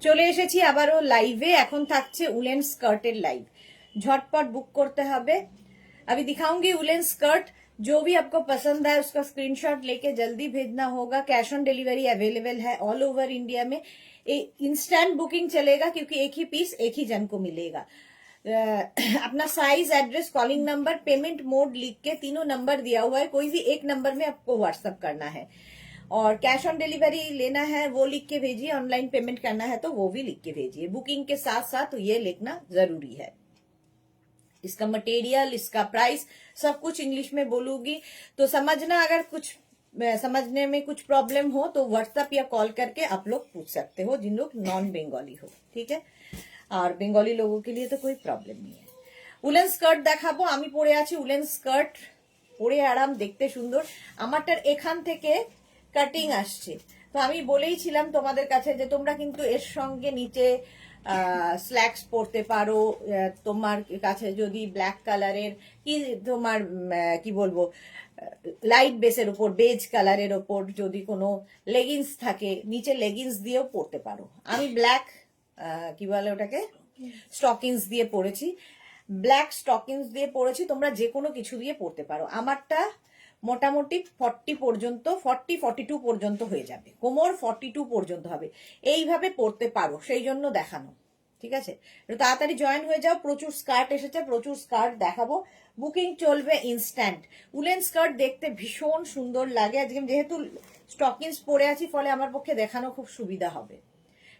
চলে এসেছি আবারও লাইভে। এখন থাকছে উলেন स्कर्टेर लाइव। झटपट बुक करते হবে। अभी दिखाऊंगी उलेन स्कर्ट। जो भी आपको पसंद है उसका स्क्रीनशॉट लेके जल्दी भेजना होगा। कैश ऑन डिलीवरी अवेलेबल है ऑल ओवर इंडिया में। इंस्टेंट बुकिंग चलेगा क्योंकि एक ही पीस एक ही जन को मिलेगा। अपना size, address, calling number, payment mode लिख के तीनों नंबर दिया हुआ है, कोई भी एक नंबर में आपको व्हाट्सएप करना है। और कैश ऑन डिलीवरी लेना है वो लिख के भेजिए, ऑनलाइन पेमेंट करना है तो वो भी लिख के भेजिए। बुकिंग के साथ साथ ये लिखना जरूरी है। इसका मटेरियल, इसका प्राइस सब कुछ इंग्लिश में बोलूंगी, तो समझना। अगर कुछ समझने में कुछ प्रॉब्लम हो तो व्हाट्सएप या कॉल करके आप लोग पूछ सकते हो, जिन लोग नॉन बंगाली हो। ठीक है, और बंगाली लोगों के लिए तो कोई प्रॉब्लम नहीं है। উলেন স্কার্ট দেখাবো। আমি পরে আছি উলেন স্কার্ট, পরে আরাম, দেখতে সুন্দর। আমারটার এখান থেকে কাটিং আসছে, তো আমি বলেইছিলাম তোমাদের কাছে যে তোমরা কিন্তু এর সঙ্গে নিচে স্ল্যাক্স পরতে পারো। তোমার কাছে যদি ব্ল্যাক কালারের কি তোমার কি বলবো লাইট বেসের উপর, বেজ কালারের উপর যদি কোনো লেগিংস থাকে, নিচে লেগিংস দিয়েও পরতে পারো। আমি ব্ল্যাক কি বলে ওটাকে স্টকিংস দিয়ে পরেছি, ব্ল্যাক স্টকিংস দিয়ে পরেছি। তোমরা যে কোনো কিছু দিয়ে পরতে পারো। আমারটা মোটামুটি 40 পর্যন্ত, 42 পর্যন্ত হয়ে যাবে, কোমর 42 পর্যন্ত হবে। এইভাবে পরতে পারো, সেই জন্য দেখানো। ঠিক আছে, একটু তাড়াতাড়ি জয়েন হয়ে যাও। প্রচুর স্কার্ট এসেছে, প্রচুর স্কার্ট দেখাবো। বুকিং চলবে ইনস্ট্যান্ট। উলেন স্কার্ট দেখতে ভীষণ সুন্দর লাগে। আজকে যেহেতু স্টকিংস পরে আছি, ফলে আমার পক্ষে দেখানো খুব সুবিধা হবে।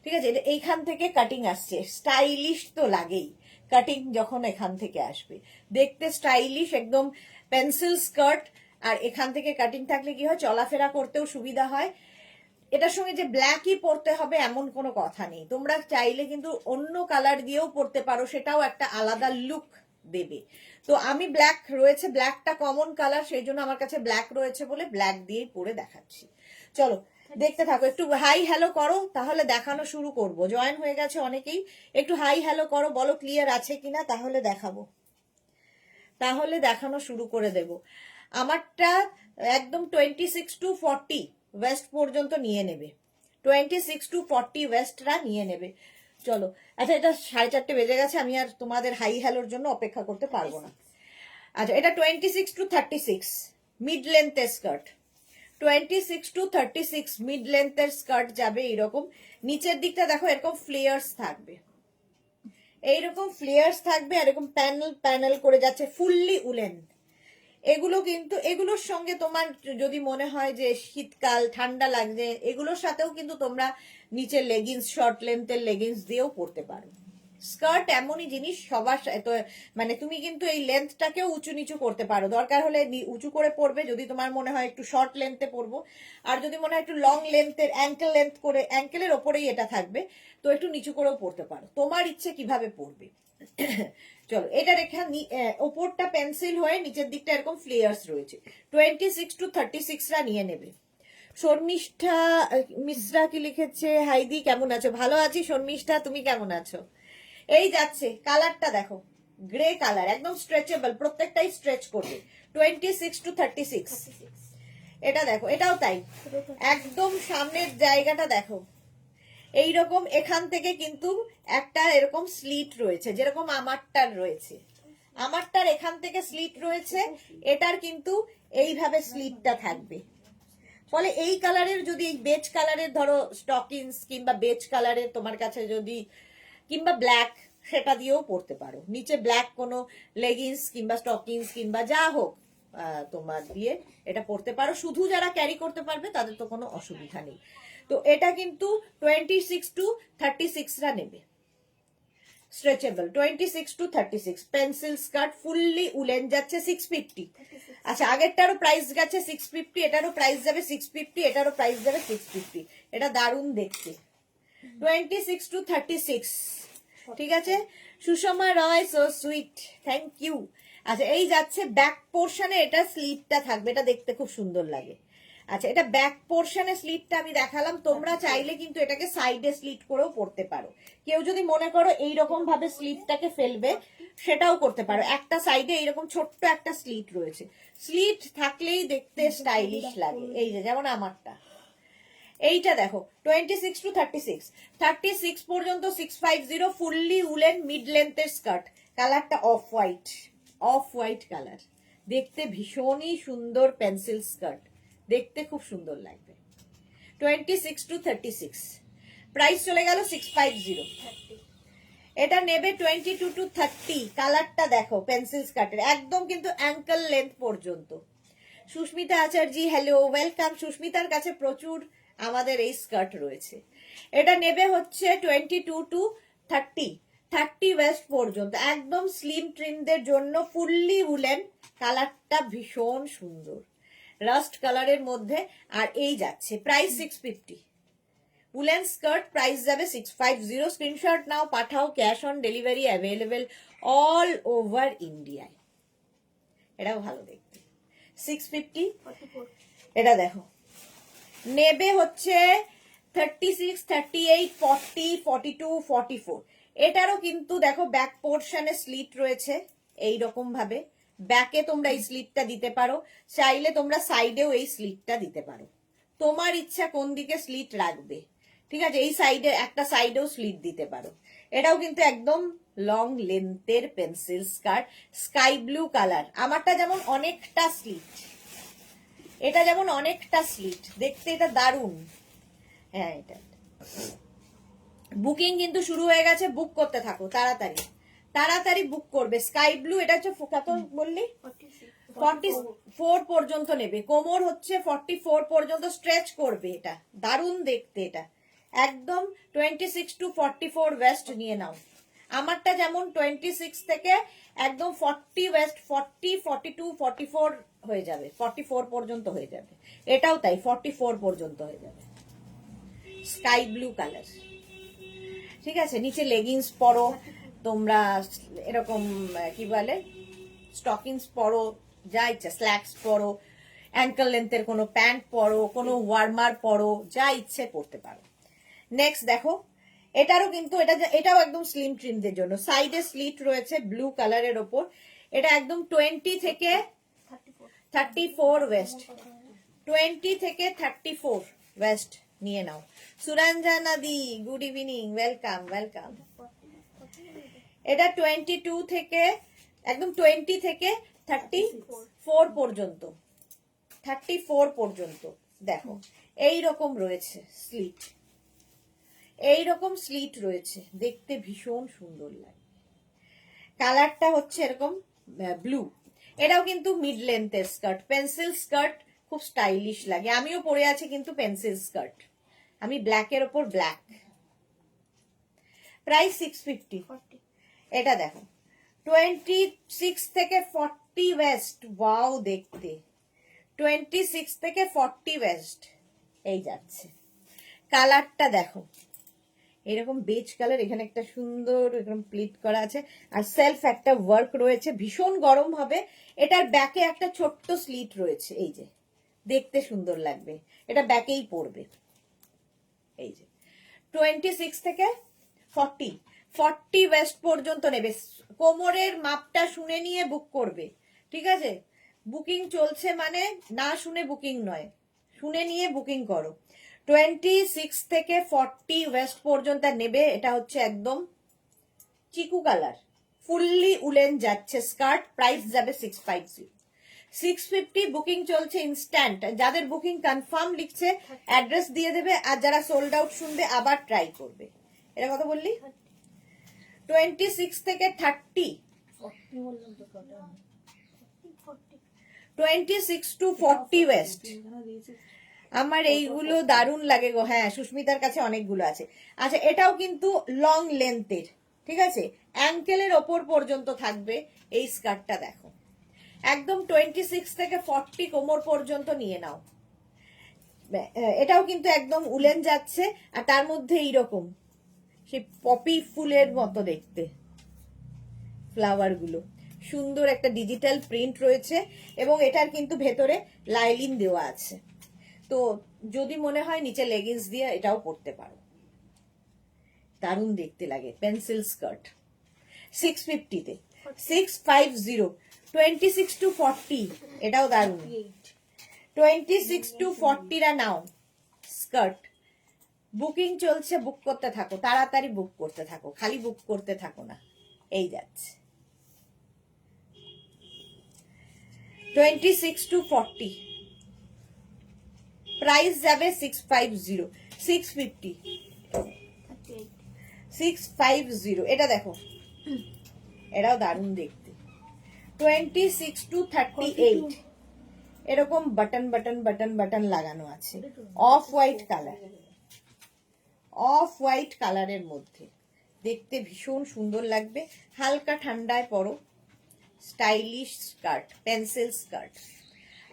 ঠিক আছে, এইখান থেকে কাটিং আসছে, স্টাইলিশ তো লাগেই। কাটিং যখন এখান থেকে আসবে দেখতে স্টাইলিশ, একদম পেন্সিল স্কার্ট। আর এখান থেকে কাটিং থাকলে কি হয়, চলাফেরা করতেও সুবিধা হয়। এটার সঙ্গে যে ব্ল্যাকই পরতে হবে এমন কোনো কথা নেই। তোমরা চাইলে কিন্তু অন্য কালার দিয়েও পরতে পারো, সেটাও একটা আলাদা লুক দেবে। তো আমি ব্ল্যাক রয়েছে, ব্ল্যাকটা কমন কালার, সেই জন্য আমার কাছে ব্ল্যাক রয়েছে বলে ব্ল্যাক দিয়েই পরে দেখাচ্ছি। চলো দেখতে থাকো। একটু হাই হ্যালো করো, তাহলে দেখানো শুরু করব। জয়েন হয়ে গেছে অনেকেই, একটু হাই হ্যালো করো, বলো ক্লিয়ার আছে কিনা, তাহলে দেখাবো, তাহলে দেখানো শুরু করে দেব। আমারটা একদম 26 to 40 ওয়েস্ট পর্যন্ত নিয়ে নেবে, 26 to 40 ওয়েস্টরা নিয়ে নেবে। চলো, আচ্ছা এটা 4:30 বেজে গেছে, আমি আর তোমাদের হাই হ্যালোর জন্য অপেক্ষা করতে পারবো না। আচ্ছা, এটা 26 to 36 মিড লেন্থের স্কার্ট। 26 to 36 মিড লেন্থের স্কার্ট যাবে এইরকম। নিচের দিকটা দেখো এরকম ফ্লেয়ার্স থাকবে, এইরকম ফ্লেয়ার্স থাকবে, এরকম প্যানেল প্যানেল করে যাচ্ছে, ফুললি উলেন। এগুলো কিন্তু এগুলোর সঙ্গে তোমার যদি মনে হয় যে শীতকাল ঠান্ডা লাগছে, এগুলোর সাথেও কিন্তু তোমরা নিচে লেগিংস, শর্ট লেন্থের লেগিংস দিয়েও পরতে পারো। স্কার্ট এমনই জিনিস, সবার মানে তুমি কিন্তু এই লেন্থটাকেও উঁচু নিচু করতে পারো। দরকার হলে উঁচু করে পরবে যদি তোমার মনে হয় একটু শর্ট লেন্থে পরবো, আর যদি মনে হয় একটু লং লেন্থের, অ্যাঙ্কেল লেন্থ করে, অ্যাঙ্কেলের ওপরেই এটা থাকবে, তো একটু নিচু করেও পরতে পারো, তোমার ইচ্ছে কিভাবে পরবে। চলো, এটার এখানে ওপরটা পেন্সিল হয়ে নিচের দিকটা এরকম ফ্লেয়ার্স রয়েছে। 26 to 36রা নিয়ে নেবে। শর্মিষ্ঠা মিশ্রা কি লিখেছে, হাইদি কেমন আছো? ভালো আছি শর্মিষ্ঠা, তুমি কেমন আছো? এই যাচ্ছে, কালারটা দেখো, গ্রে কালার, একদম স্ট্রেচেবল, প্রত্যেকটাই স্ট্রেচ করবে। 26 to 36 এটা দেখো, এটাও তাই, একদম সামনের জায়গাটা দেখো এইরকম। এখান থেকে কিন্তু একটা এরকম স্লিট রয়েছে, যেরকম আমারটার রয়েছে, আমারটার এখান থেকে স্লিট রয়েছে, এটার কিন্তু এইভাবে স্লিটটা থাকবে। ফলে এই কালারের যদি, এই বেজ কালারের ধরো স্টকিংস কিংবা বেজ কালারের তোমার কাছে যদি, কিংবা ব্ল্যাক, সেটা দিয়েও পরতে পারো। নিচে ব্ল্যাক কোনো লেগিংস কিংবা স্টকিংস কিংবা যা হোক তোমার দিয়ে এটা পরতে পারো। শুধু যারা ক্যারি করতে পারবে তাদের তো কোনো অসুবিধা নেই। তো এটা কিন্তু 26 to 36রা নেবে, stretchable. 26 to 36 pencil skirt, fully woollen, যাচ্ছে 650। আচ্ছা, আগেরটারও প্রাইস গেছে 650, এটারও প্রাইস যাবে 650, এটারও প্রাইস যাবে 650। এটা দারুণ দেখতে। 26 to 36, ঠিক আছে। সুষমা রয়, সো সুইট, থ্যাংক ইউ। আচ্ছা, এই যাচ্ছে ব্যাক পোর্শনে, এটা স্লিটটা থাকবে, এটা দেখতে খুব সুন্দর লাগে। আচ্ছা, এটা ব্যাক পোর্শনে স্লিটটা আমি দেখালাম। তোমরা চাইলে কিন্তু এটাকে সাইডে স্লিট করেও পরতে পারো। কেউ যদি মনে করো এইরকম ভাবে স্লিটটাকে ফেলবে, সেটাও করতে পারো। একটা সাইডে এইরকম ছোট্ট একটা স্লিট রয়েছে, স্লিট থাকলেই দেখতে স্টাইলিশ লাগে। এই যে যেমন আমারটা, এইটা দেখো 26 to 36, 36 পর্যন্ত 650 ফুললি উলেন মিড লেন্থের স্কার্ট। কালারটা অফ হোয়াইট কালার, দেখতে ভীষণই সুন্দর পেন্সিল স্কার্ট, দেখতে খুব সুন্দর লাগবে। 26 to 36, প্রাইস চলে গেল 650। এটা নেবে 22 to 30, কালারটা দেখো পেন্সিল স্কার্টের, একদম কিন্তু অ্যাঙ্কেল লেন্থ পর্যন্ত। Susmita Acharjee hello, welcome. সুস্মিতার কাছে প্রচুর আমাদের এই স্কার্ট রয়েছে। এটা নেবে হচ্ছে 22 to 30 ওয়েস্ট পর্যন্ত, একদম স্লিম ট্রিমদের জন্য ফুললি উলেন। কালারটা ভীষণ সুন্দর, রাস্ট কালারের মধ্যে। আর এই যাচ্ছে প্রাইস 650। উলেন স্কার্ট প্রাইস যাবে 650। স্ক্রিনশট নাও, পাঠাও, cash on delivery available all over ইন্ডিয়ায়। এটাও ভালো দেখতে, 650। এটা দেখো নেবে হচ্ছে 36, 38, 40, 42, 44। এটারও কিন্তু দেখো ব্যাক পোর্শনে স্লিট রয়েছে এই রকম ভাবে। ব্যাকে তোমরা এই স্লিটটা দিতে পারো, চাইলে তোমরা সাইডেও এই স্লিটটা দিতে পারো, তোমার ইচ্ছা কোন দিকে স্লিট রাখবে। ঠিক আছে, এই সাইডে একটা সাইডেও স্লিট দিতে পারো। এটাও কিন্তু একদম লং লেন্থের pencil skirt, sky blue colour. আমারটা যেমন অনেকটা স্লিট, এটা যেমন অনেকটা স্লিট, দেখতে এটা দারুণ। হ্যাঁ, এটা বুকিং কিন্তু শুরু হয়ে গেছে, বুক করতে থাকো, তাড়াতাড়ি বুক করবে। স্কাই ব্লু, এটা হচ্ছে কত বললি? 44 পর্যন্ত নেবে, কোমর হচ্ছে 44 পর্যন্ত স্ট্রেচ করবে। এটা দারুণ দেখতে, এটা একদম 26 to 44 ওয়েস্ট নিয়ে নাও। আমারটা যেমন 26 থেকে একদম 40 ওয়েস্ট, 40, 42, 44 হয়ে যাবে, 44 পর্যন্ত হয়ে যাবে। এটাও তাই, 44 পর্যন্ত হয়ে যাবে। স্কাই ব্লু কালার, ঠিক আছে। নিচে লেগিংস পরো তোমরা, এরকম কি বলে স্টকিংস পরো, যা ইচ্ছা, স্ল্যাক্স পরো, অ্যাঙ্কেল লেন্থের কোনো প্যান্ট পরো, কোনো ওয়ার্মার পরো, যা ইচ্ছে পরতে পারো। নেক্সট দেখো, এটারও কিন্তু এটাও একদম স্লিম ট্রিমদের জন্য, সাইডে স্লিট রয়েছে ব্লু কালারের ওপর। এটা একদম 20 থেকে 34 ওয়েস্ট, 20 থেকে 34 ওয়েস্ট নিয়ে নাও। সুরঞ্জনা দি গুড ইভিনিং, ওয়েলকাম। এটা 22 থেকে একদম 20 থেকে 34 পর্যন্ত, 34 পর্যন্ত দেখো এই রকম রয়েছে স্লিট, এইরকম স্লিট রয়েছে, দেখতে ভীষণ সুন্দর লাগে। কালারটা হচ্ছে এরকম ব্লু। এটাও কিন্তু মিড লেন্থের স্কার্ট, পেন্সিল স্কার্ট, খুব স্টাইলিশ লাগে। আমিও পরে আছি কিন্তু পেন্সিল স্কার্ট, আমি ব্ল্যাকের ওপর ব্ল্যাক। প্রাইস 650। এটা দেখো 26 থেকে 40 ওয়েস্ট, ওয়াও দেখতে, 26 থেকে 40 ওয়েস্ট এই যাচ্ছে। কালারটা দেখো এরকম বেজ কালার, এখানে একটা সুন্দর এরকম প্লিট করা আছে, আর সেলফ একটা ওয়ার্ক রয়েছে, ভীষণ গরম হবে। এটার ব্যাকে একটা ছোট্ট স্লিট রয়েছে, এই যে দেখতে সুন্দর লাগবে, এটা ব্যাকেই পড়বে। এই যে 26 থেকে 40 ওয়েস্ট পর্যন্ত নেবে। কোমরের মাপটা শুনে নিয়ে বুক করবে, ঠিক আছে। বুকিং চলছে মানে না শুনে বুকিং নয়, শুনে নিয়ে বুকিং করো। 26 থেকে 40 ওয়েস্ট পর্যন্ত নেবে। এটা হচ্ছে একদম চিকু কালার, ফুললি উলেন যাচ্ছে স্কার্ট, প্রাইস যাবে 650। 650 বুকিং চলছে ইনস্ট্যান্ট। যাদের বুকিং কনফার্ম লিখছে অ্যাড্রেস দিয়ে দেবে, আর যারা সোল্ড আউট শুনবে আবার ট্রাই করবে। এটা কথা বললি 26 থেকে 30, 26 to 40 ওয়েস্ট। আমার এইগুলো দারুণ লাগে গো। হ্যাঁ, সুস্মিতার কাছে অনেকগুলো আছে। আচ্ছা, এটাও কিন্তু লং লেন্থের, ঠিক আছে, অ্যাঙ্কেলের ওপর পর্যন্ত থাকবে এই স্কার্টটা। দেখো একদম 26 থেকে 40 কোমর পর্যন্ত নিয়ে নাও। এটাও কিন্তু একদম উলেন যাচ্ছে, আর তার মধ্যে এইরকম সেই পপি ফুলের মতো দেখতে ফ্লাওয়ার গুলো, সুন্দর একটা ডিজিটাল প্রিন্ট রয়েছে, এবং এটার কিন্তু ভেতরে লাইলিন দেওয়া আছে। তো যদি মনে হয় নিচে লেগিংস দিয়ে এটাও পরতে পারো, দারুণ দেখতে লাগে। পেন্সিল স্কার্ট 650 তে, 650। 26 to 40, এটাও দারুণ। 26 to 40 রা নাও স্কার্ট, বুকিং চলছে, বুক করতে থাকো, তাড়াতাড়ি বুক করতে থাকো, খালি বুক করতে থাকো না। এই যাচ্ছে 26 to 40, প্রাইস যাবে 650, 650, 650। এটা দেখো, এটাও দারুণ দেখতে। 26 to 38, এরকম বাটন বাটন বাটন বাটন লাগানো আছে, off white colour, off white কালারের মধ্যে দেখতে ভীষণ সুন্দর লাগবে। হালকা ঠান্ডায় পরো, stylish skirt, pencil skirt.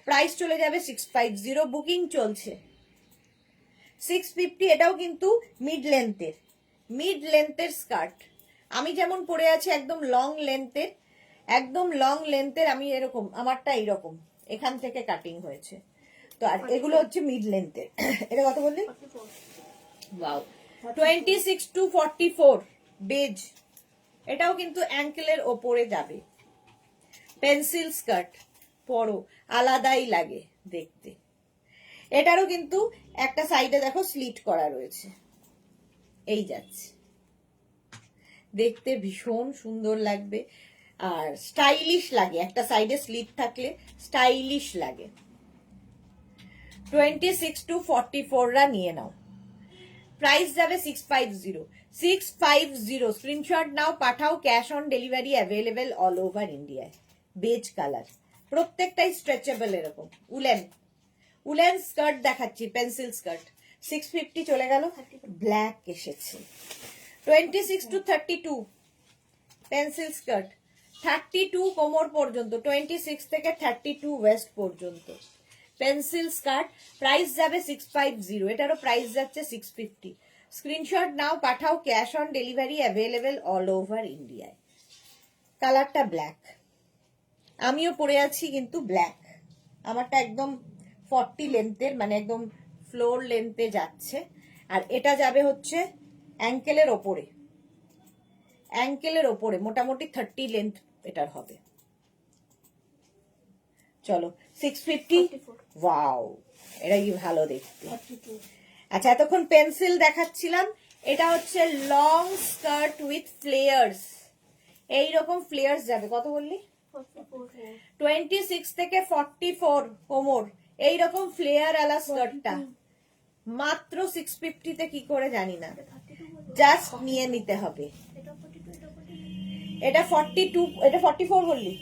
Price চলে যাবে 650, বুকিং চলছে 650। এটাও কিন্তু মিড লেন্থের, মিড লেন্থের স্কার্ট। আমি যেমন পরে আছি একদম লং লেন্থের, একদম লং লেন্থের, আমি এরকম, আমারটা এইরকম এখান থেকে কাটিং হয়েছে। তো আর এগুলো হচ্ছে মিড লেন্থের। এটা কত বললি? ওয়াও, 26 to 44, বেজ। এটাও কিন্তু অ্যাঙ্কেলের ওপরে যাবে, পেন্সিল স্কার্ট, পরো আলাদাই লাগে দেখতে। এটারও কিন্তু একটা সাইডে দেখো স্লিট করা রয়েছে, এই যাচ্ছে, দেখতে ভীষণ সুন্দর লাগবে আর স্টাইলিশ লাগে, একটা সাইডে স্লিট থাকলে স্টাইলিশ লাগে। 26 to 44 রা নিয়ে নাও, প্রাইস যাবে 650, 650। স্ক্রিনশট নাও, পাঠাও, cash on delivery available all over ইন্ডিয়ায়। বেজ কালার, প্রত্যেকটাই স্ট্রেচেবল, এরকম উলেন, উলেন স্কার্ট দেখাচ্ছি, পেন্সিল স্কার্ট। 650 চলে গেল, ব্ল্যাক এসেছে। 26 to 32, পেন্সিল স্কার্ট, 32 কোমর পর্যন্ত, 26 থেকে 32 ওয়েস্ট পর্যন্ত পেন্সিল স্কার্ট। প্রাইস যাবে 650, এটারও প্রাইস যাচ্ছে 650। স্ক্রিনশট নাও, পাঠাও, cash on delivery available all over ইন্ডিয়ায়। কালারটা ব্ল্যাক, আমিও পরে আছি কিন্তু ব্ল্যাক। আমারটা একদম 40 লেন্থের, মানে একদম ফ্লোর লেন্থে যাচ্ছে। আর এটা যাবে হচ্ছে অ্যাঙ্কেলের ওপরে, অ্যাঙ্কেলের ওপরে মোটামুটি 30 লেন্থ এটার হবে। চলো 650, ওয়াও, এটা কি ভালো দেখতে। আচ্ছা, এতক্ষণ পেন্সিল দেখাচ্ছিলাম, এটা হচ্ছে লং স্কার্ট উইথ ফ্লেয়ার্স, এইরকম ফ্লেয়ার্স যাবে। কত বললি? 26 থেকে 44 কোমর, এইরকম ফ্লেয়ার আলা স্কার্টটা মাত্র 650 তে কি করে জানি না, জাস্ট নিয়ে নিতে হবে। এটা 42, এটা 44 বললি,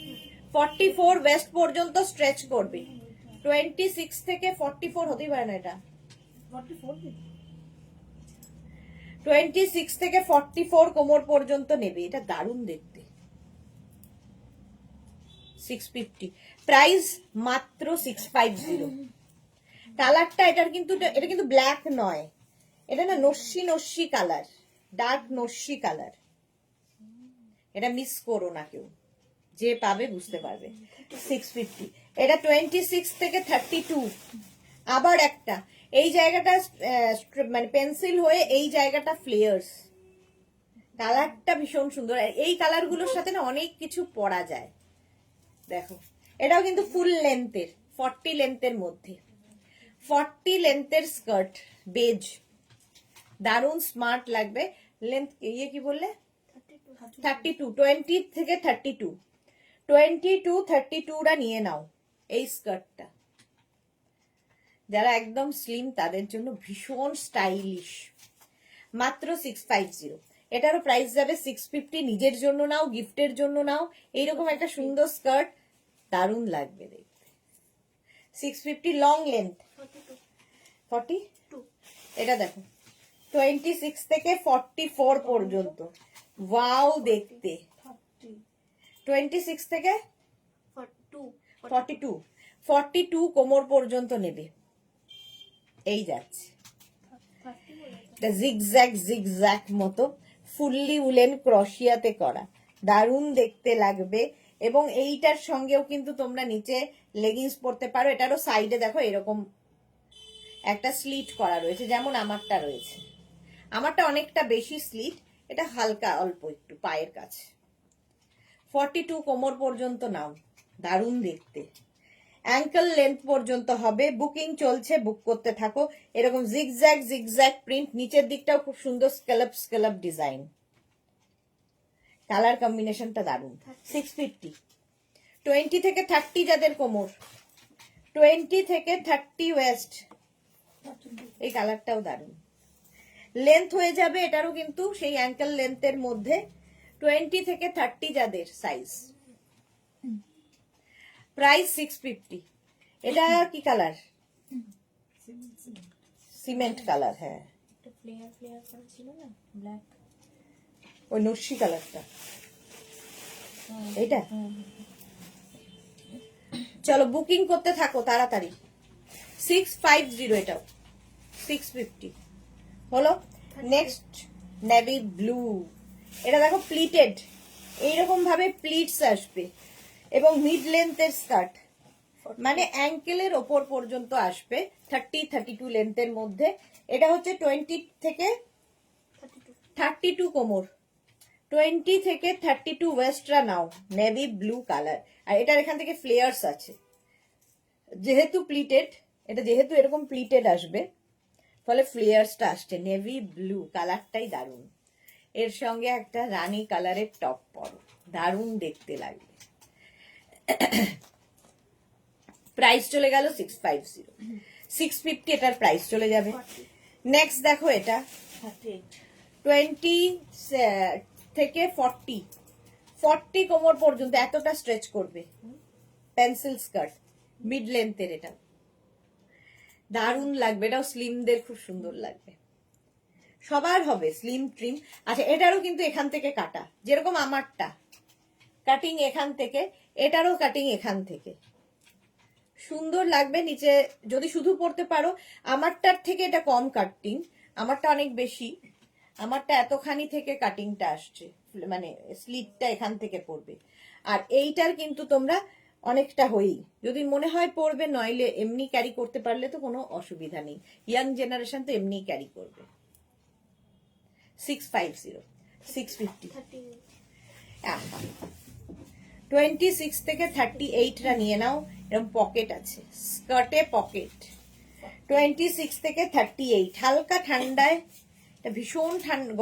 44 ওয়েস্ট পর্যন্ত স্ট্রেচ করবে। 26 থেকে 44 হতেই পারে না, এটা 26 থেকে 44 কোমর পর্যন্ত নেবে। এটা দারুণ দেখতে। 650, প্রাইস মাত্র 650। কালারটা এটার কিন্তু, এটা কিন্তু ব্ল্যাক নয়, এটা না নস্যি নস্যি কালার, ডার্ক নস্যি কালার। এটা মিস করো না কেউ, যে পাবে বুঝতে পারবে। 650, এটা 26 থেকে 32। আবার একটা, এই জায়গাটা মানে পেন্সিল হয়ে এই জায়গাটা ফ্লেয়ার্স। কালারটা ভীষণ সুন্দর, এই কালারগুলোর সাথে না অনেক কিছু পরা যায়। দেখো, এটাও কিন্তু ফুল লেন্থের, 40 লেন্থের মধ্যে, 40 লেন্থের স্কার্ট, বেজ, দারুণ স্মার্ট লাগবে। লেন্থ ইয়ে কি বললে? 32, 20 থেকে 32, 22, 32 রা নিয়ে নাও এই স্কার্টটা। যারা একদম স্লিম তাদের জন্য ভীষণ স্টাইলিশ, মাত্র 650। এটারও প্রাইস যাবে 650। নিজের জন্য নাও, গিফটের জন্য নাও, এইরকম একটা সুন্দর স্কার্ট, দারুণ লাগবে দেখতে। 650, লং লেন্থ 42। এটা দেখো, 26 থেকে 44 পর্যন্ত, ওয়াও দেখতে। 26 থেকে 42, 42 কোমর পর্যন্ত নেবে, এই যাচ্ছে। জিগজ্যাগ জিগজ্যাগ মতো ফুললি উলেন ক্রশিয়াতে করা, দারুণ দেখতে লাগবে। এবং এইটার সঙ্গেও কিন্তু তোমরা নিচে লেগিংস পরতে পারো। এটারও সাইডে দেখো এরকম একটা স্লিট করা রয়েছে, যেমন আমারটা রয়েছে। আমারটা অনেকটা বেশি স্লিট, এটা হালকা অল্প একটু পায়ের কাছে। 42 কোমর পর্যন্ত নাও, দারুণ দেখতে। অ্যাঙ্কেল লেন্থ পর্যন্ত হবে। বুকিং চলছে, বুক করতে থাকো। এরকম জিগজ্যাগ জিগজ্যাগ প্রিন্ট, নিচের দিকটাও খুব সুন্দর স্কেলপ স্কেলপ ডিজাইন। কালার কম্বিনেশনটা দারুণ। 650। 20 থেকে 30 যাদের কোমর, 20 থেকে 30 ওয়েস্ট, এই কালারটাও দারুণ। লেন্থ হয়ে যাবে এটারও কিন্তু সেই অ্যাঙ্কেল লেন্থের মধ্যে, 20 থেকে 30 যাদের সাইজ। প্রাইস 650। এটা কি কালার? Cement colour. হ্যাঁ, ফ্লেয়ার ফ্লেয়ার করা ছিল না, ব্ল্যাক, ওই নস্যি কালারটা এইটা। চলো বুকিং করতে থাকো তাড়াতাড়ি। 650 এটাও 650 হলো। Next navy blue. এটা দেখো প্লিটেড, এইরকম ভাবে প্লিটস আসবে এবং মিড লেন্থের স্কার্ট, মানে অ্যাঙ্কেলের ওপর পর্যন্ত আসবে, 30-32 লেন্থের মধ্যে। এটা হচ্ছে 20 থেকে 32 কোমর, 20 থেকে 32 ওয়েস্টরা নাও। নেভি ব্লু কালার, আর এটার এখান থেকে ফ্লেয়ার্স আছে যেহেতু প্লিটেড, এটা যেহেতু এরকম প্লিটেড আসবে ফলে ফ্লেয়ার্সটা আসছে। নেভি ব্লু কালারটাই দারুণ। এর সঙ্গে একটা রানী কালারের টপ পরো, দারুণ দেখতে লাগবে। প্রাইস চলে গেল 650। 650 এটার প্রাইস চলে যাবে। নেক্সট দেখো এটা 20 থেকে 40 কোমর পর্যন্ত এতটা স্ট্রেচ করবে, পেন্সিল স্কার্ট, মিড লেন্থের। এটা দারুণ লাগবে, এটাও স্লিমদের খুব সুন্দর লাগবে। সবার হবে স্লিম ট্রিম। আচ্ছা, এটারও কিন্তু এখান থেকে কাটা, যেরকম আমারটা কাটিং এখান থেকে, এটারও কাটিং এখান থেকে। সুন্দর লাগবে নিচে যদি শুধু পরতে পারো। আমারটার থেকে এটা কম কাটিং, আমারটা অনেক বেশি। আমারটা এতখানি থেকে কাটিংটা আসছে, মানে স্লিটটা এখান থেকে পড়বে। আর এইটার কিন্তু তোমরা অনেকটা হই, যদি মনে হয় পড়বে, নইলে এমনি ক্যারি করতে পারলে তো কোনো অসুবিধা নেই। ইয়াং জেনারেশন তো এমনি ক্যারি করবে। 650, 650। 26 থেকে 38টা নিয়ে নাও। এরকম পকেট আছে, স্কার্টে পকেট। 26 থেকে 38, হালকা ঠান্ডায়, এটা ভীষণ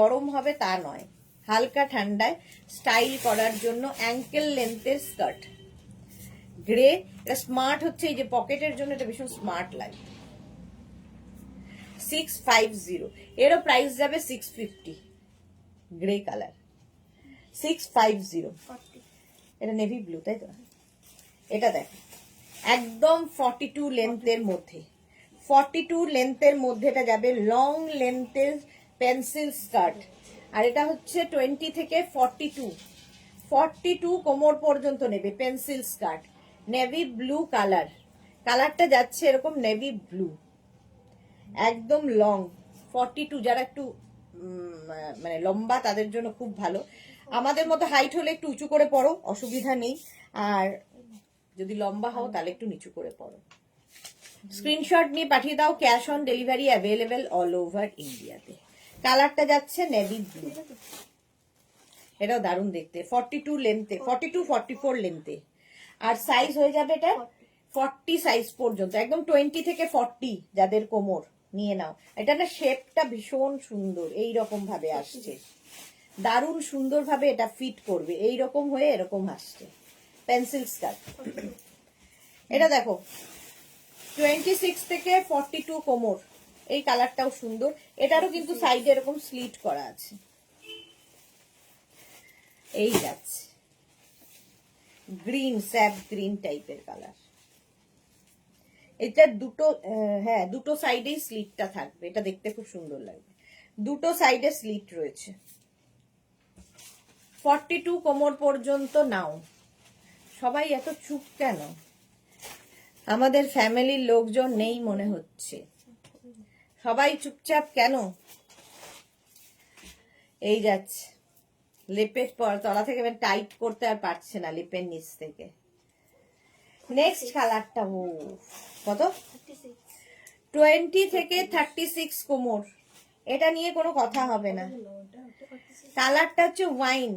গরম হবে তা নয়, হালকা ঠান্ডায় স্টাইল করার জন্য অ্যাঙ্কেল লেন্থের স্কার্ট, গ্রে। এটা স্মার্ট হচ্ছে, এই যে পকেটের জন্য এটা ভীষণ স্মার্ট লাগে। 650, এরও প্রাইস যাবে 650। Grey colour 650। এটা নেভি ব্লু, তাই তো? এটা দেখো একদম 42 লেন্থের মধ্যে, 42 লেন্থের মধ্যে এটা যাবে, লং লেন্থের পেন্সিল স্কার্ট। আর এটা হচ্ছে 20 থেকে 42 কোমর পর্যন্ত নেবে pencil skirt, navy blue colour. কালারটা যাচ্ছে এরকম নেভি ব্লু, একদম লং। 42 যারা একটু মানে লম্বা তাদের জন্য খুব ভালো। আমাদের মতো হাইট হলে একটু উঁচু করে পড়ো, অসুবিধা নেই। আর যদি লম্বা হও তাহলে একটু নিচু করে পড়ো। স্ক্রিনশট নিয়ে পাঠিয়ে দাও। Cash on delivery available all over ইন্ডিয়াতে। কালারটা যাচ্ছে নেভি ব্লু, এটাও দারুণ দেখতে। 42 লেন্থে, 42-44 লেন্থে। আর সাইজ হয়ে যাবে এটা 40 সাইজ পর্যন্ত, একদম 20 থেকে 40 যাদের কোমর নিয়ে নাও। এটা না শেপটা ভীষণ সুন্দর, এই রকম ভাবে আসছে, দারুণ সুন্দর ভাবে এটা ফিট করবে, এই রকম হয়ে এরকম আসছে পেন্সিল স্কার্ট। এটা দেখো 26 থেকে 42 কোমর, এই কালারটাও সুন্দর। এটারও কিন্তু সাইডে এরকম স্লিট করা আছে, এই যাচ্ছে গ্রিন, স্যাপ গ্রিন টাইপের কালার। এটা দুটো, হ্যাঁ দুটো সাইডেই স্লিটটা থাকবে, এটা দেখতে খুব সুন্দর লাগবে। দুটো সাইডে স্লিট রয়েছে। 42 কোমর পর্যন্ত নাও। সবাই এত চুপ কেন? আমাদের ফ্যামিলির লোকজন নেই মনে হচ্ছে, সবাই চুপচাপ কেন? এই যাচ্ছে লেপের তলা থেকে টাইট করতে আর পারছে না, লেপের নিচ থেকে। নেক্সট কালারটা, ও কত? 20 থেকে 36 কোমর, এটা নিয়ে কোনো কথা হবে না। কালারটা হচ্ছে ওয়াইন।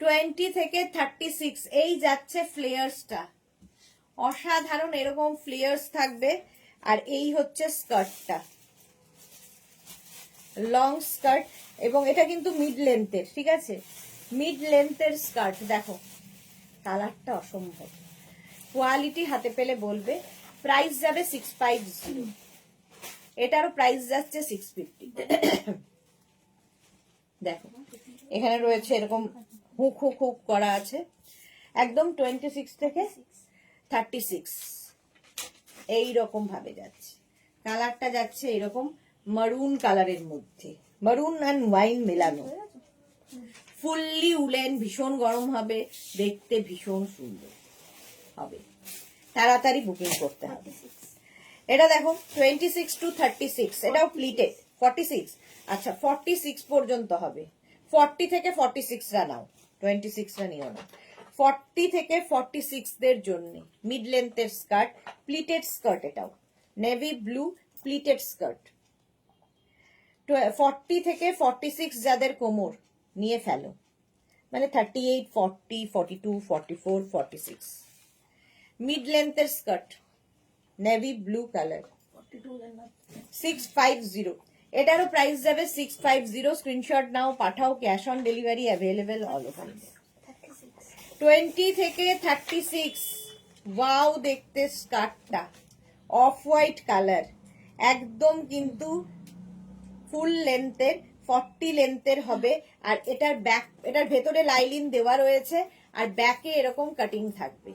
20 থেকে 36, এই যাচ্ছে ফ্লেয়ার্সটা, অসাধারণ এরকম ফ্লেয়ার্স থাকবে। আর এই হচ্ছে স্কার্টটা, লং স্কার্ট, এবং এটা কিন্তু মিড লেন্থের, ঠিক আছে, মিড লেন্থের স্কার্ট। দেখো কালারটা অসম্ভব, কোয়ালিটি হাতে পেলে বলবে। প্রাইস যাবে 650, এটারও প্রাইস যাচ্ছে 650। দেখো এখানে রয়েছে এরকম হুক হুক হুক করা আছে, একদম 26 থেকে 36 এইরকম ভাবে যাচ্ছে। কালারটা যাচ্ছে এরকম মারুন কালারের মধ্যে, মারুন অ্যান্ড ওয়াইন মেলানো, ফুললি উলেন, ভীষণ গরম হবে, দেখতে ভীষণ সুন্দর হবে। তাড়াতাড়ি বুকিং করতে হবে। এটা দেখো 26 to 36, এটাও প্লিটেড। 46, আচ্ছা 46 পর্যন্ত হবে। 40 থেকে 46 রা নাও, 26 রা নিও না। 40 থেকে 46 দের জন্য মিড লেন্থের স্কার্ট, প্লিটেড স্কার্ট, এটাও নেভি ব্লু প্লিটেড স্কার্ট। 40 থেকে 46 যাদের কোমর, নিয়ে ফেলো, মানে 38, 40, 42, 44, 46 মিড লেন্থের স্কার্ট, নেভি ব্লু কালার, 650। এটারও প্রাইস যাবে 650। স্ক্রিনশট নাও, পাঠাও, cash on delivery available all over. 20 থেকে 36, ওয়াও দেখতে স্কার্টটা, অফ হোয়াইট কালার, একদম কিন্তু ফুল লেন্থের, 40 লেন্থের হবে। আর এটার ব্যাক, এটার ভেতরে লাইলিন দেওয়া রয়েছে, আর ব্যাকে এরকম কাটিং থাকবে।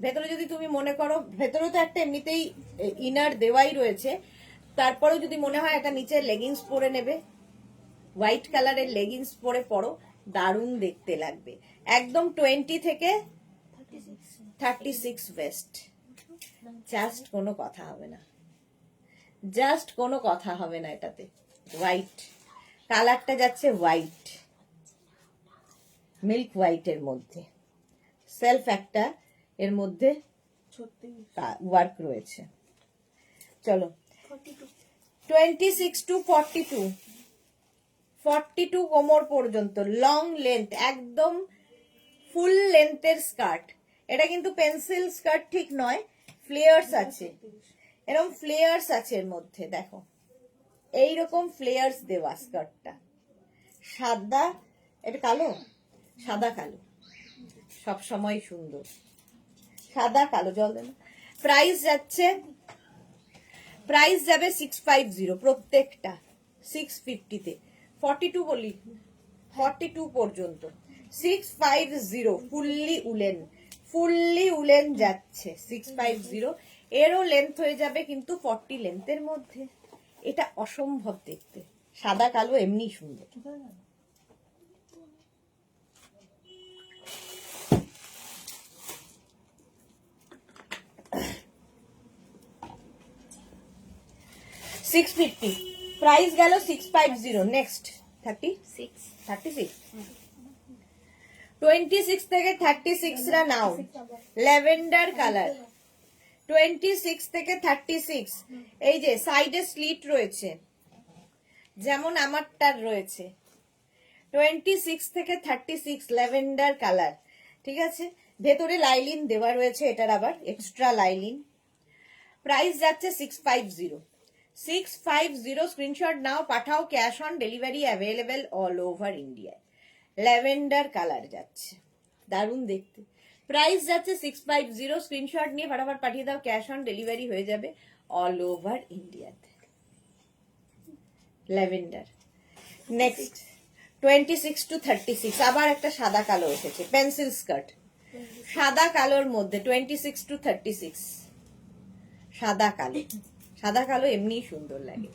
ভেতরে যদি তুমি মনে করো, ভেতরে তো একটা এমনিতেই ইনার দেওয়াই রয়েছে, তারপরেও যদি মনে হয় একটা নিচে লেগিংস পরে নেবে, হোয়াইট কালারের লেগিংস পরে পরো, দারুণ দেখতে লাগবে। একদম 20 থেকে 36 ওয়েস্ট, জাস্ট কোনো কথা হবে না, জাস্ট কোনো কথা হবে না এটাতে। হোয়াইট কালারটা যাচ্ছে, হোয়াইট মিল্ক হোয়াইটের মধ্যে, সেলফ একটা এর মধ্যে ওয়ার্ক রয়েছে। চলো 26 to 42, 42 কোমর পর্যন্ত, লং লেন্থ, একদম ফুল লেন্থের স্কার্ট। এটা কিন্তু পেন্সিল স্কার্ট ঠিক নয়, ফ্লেয়ার্স আছে, এরকম ফ্লেয়ার্স আছে এর মধ্যে। দেখো এইরকম ফ্লেয়ার্স দেওয়া স্কার্টটা, সাদা, এটা কালো, সাদা কালো সব সময় সুন্দর, সাদা কালো, জল দেন। প্রাইস যাচ্ছে, প্রাইস যাবে 650 প্রত্যেকটা, 650 তে। 42 বলি, 42 পর্যন্ত 650, ফুললি উলেন, ফুললি উলেন যাচ্ছে 650। এরও লেন্থ হয়ে যাবে কিন্তু 40 লেন্থের মধ্যে। এটা অসম্ভব দেখতে, সাদা কালো এমনি সুন্দর। $650, প্রাইস গেল 650। নেক্সট 36, 26 থেকে 36 রা নাও, ল্যাভেন্ডার কালার, 26 থেকে 36। এই যে সাইডে স্লিট রয়েছে, যেমন আমারটার রয়েছে। 26 থেকে 36 ল্যাভেন্ডার কালার, ঠিক আছে, ভেতরে লাইলিন দেওয়া রয়েছে, এটার আবার এক্সট্রা লাইলিন। প্রাইস যাচ্ছে 650, 650। স্ক্রিনশট নাও, পাঠাও, cash on delivery available all over India. Lavender colour যাচ্ছে, দারুণ দেখতে। প্রাইস যাচ্ছে 650। স্ক্রিনশট নিয়ে ফটাফট পাঠিয়ে দাও, ক্যাশ অন ডেলিভারি হয়ে যাবে অল ওভার ইন্ডিয়াতে। ল্যাভেন্ডার। নেক্সট 26 to 36, আবার একটা সাদা কালো এসেছে, পেন্সিল স্কার্ট, সাদা কালোর মধ্যে 26 to 36, সাদা কালো, সাদা কালো এমনি সুন্দর লাগে।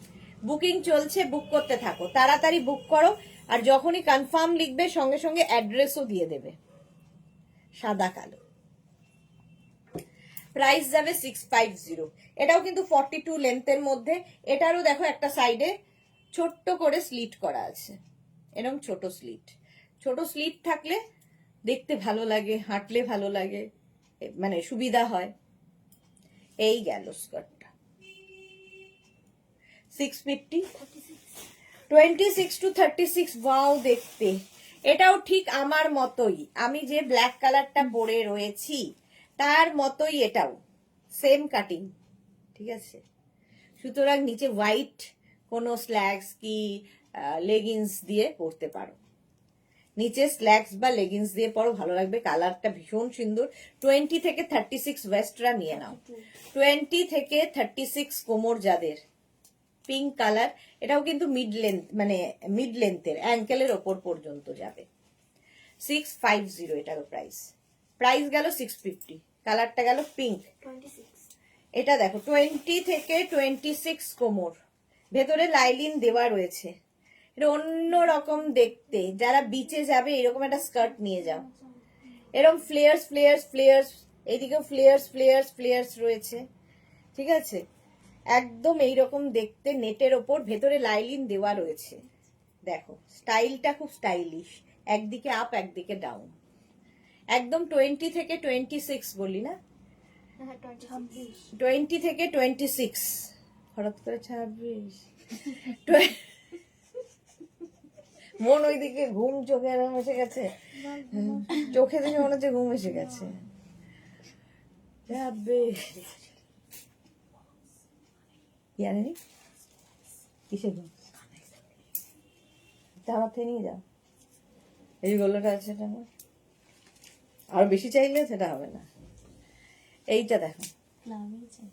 বুকিং চলছে, বুক করতে থাকো, তাড়াতাড়ি বুক করো। আর যখনই কনফার্ম লিখবে সঙ্গে সঙ্গে অ্যাড্রেসও দিয়ে দেবে। সাদা কালো, প্রাইস যাবে 650। এটাও কিন্তু 42 লেন্থের মধ্যে। এটারও দেখো একটা সাইডে ছোট্ট করে স্লিট করা আছে, এরকম ছোট স্লিট। ছোট স্লিট থাকলে দেখতে ভালো লাগে, হাঁটলে ভালো লাগে, মানে সুবিধা হয়। এই গেল স্কার্টটা 650। 26 to 36, ওয়াও দেখতে। এটাও ঠিক আমার মতোই, আমি যে ব্ল্যাক কালারটা পরে রয়েছি তার মতোই এটাও সেম কাটিং, ঠিক আছে। সুতরাং নিচে হোয়াইট কোনো স্ল্যাক্স কি লেগিংস দিয়ে পরতে পারো, নিচে স্ল্যাক্স বা লেগিংস দিয়ে পরো, ভালো লাগবে। কালারটা ভীষণ সুন্দর। 20 থেকে 36 ওয়েস্টরা নিয়ে নাও। 20 থেকে 36 কোমর যাদের, পিঙ্ক কালার, এটাও কিন্তু মিড লেন্থ, মানে মিড লেন্থের, অ্যাঙ্কেলের ওপর পর্যন্ত যাবে। 650 এটারও প্রাইস। প্রাইস গেল 650, কালারটা গেল পিঙ্ক। 26 এটা দেখো 20 থেকে 26 কোমর, ভেতরে লাইলিন দেওয়া রয়েছে। এটা অন্য রকম দেখতে, যারা বিচে যাবে এরকম একটা স্কার্ট নিয়ে যাও, এরকম ফ্লেয়ার্স ফ্লেয়ার্স ফ্লেয়ার্স, এইদিকেও ফ্লেয়ার্স ফ্লেয়ার্স ফ্লেয়ার্স রয়েছে, ঠিক আছে। একদম এইরকম দেখতে, নেটের ওপর ভেতরে লাইলিন দেওয়া রয়েছে। দেখো স্টাইলটা খুব স্টাইলিশ, একদিকে আপ একদিকে ডাউন। একদম 20 থেকে 26 বলি না, হ্যাঁ 26 20 থেকে 26, হঠাৎ করে 26। মন ওইদিকে, ঘুম চোখে এরকম এসে গেছে, চোখে দেখে মনে হচ্ছে ঘুম এসে গেছে। জানি কিসে ঘুম, আমার থেকে নিয়ে যাও। এই গোল্লাটা আছে, এটা না, আর বেশি চাইলে সেটা হবে না। এইটা দেখো, না আমি চাই।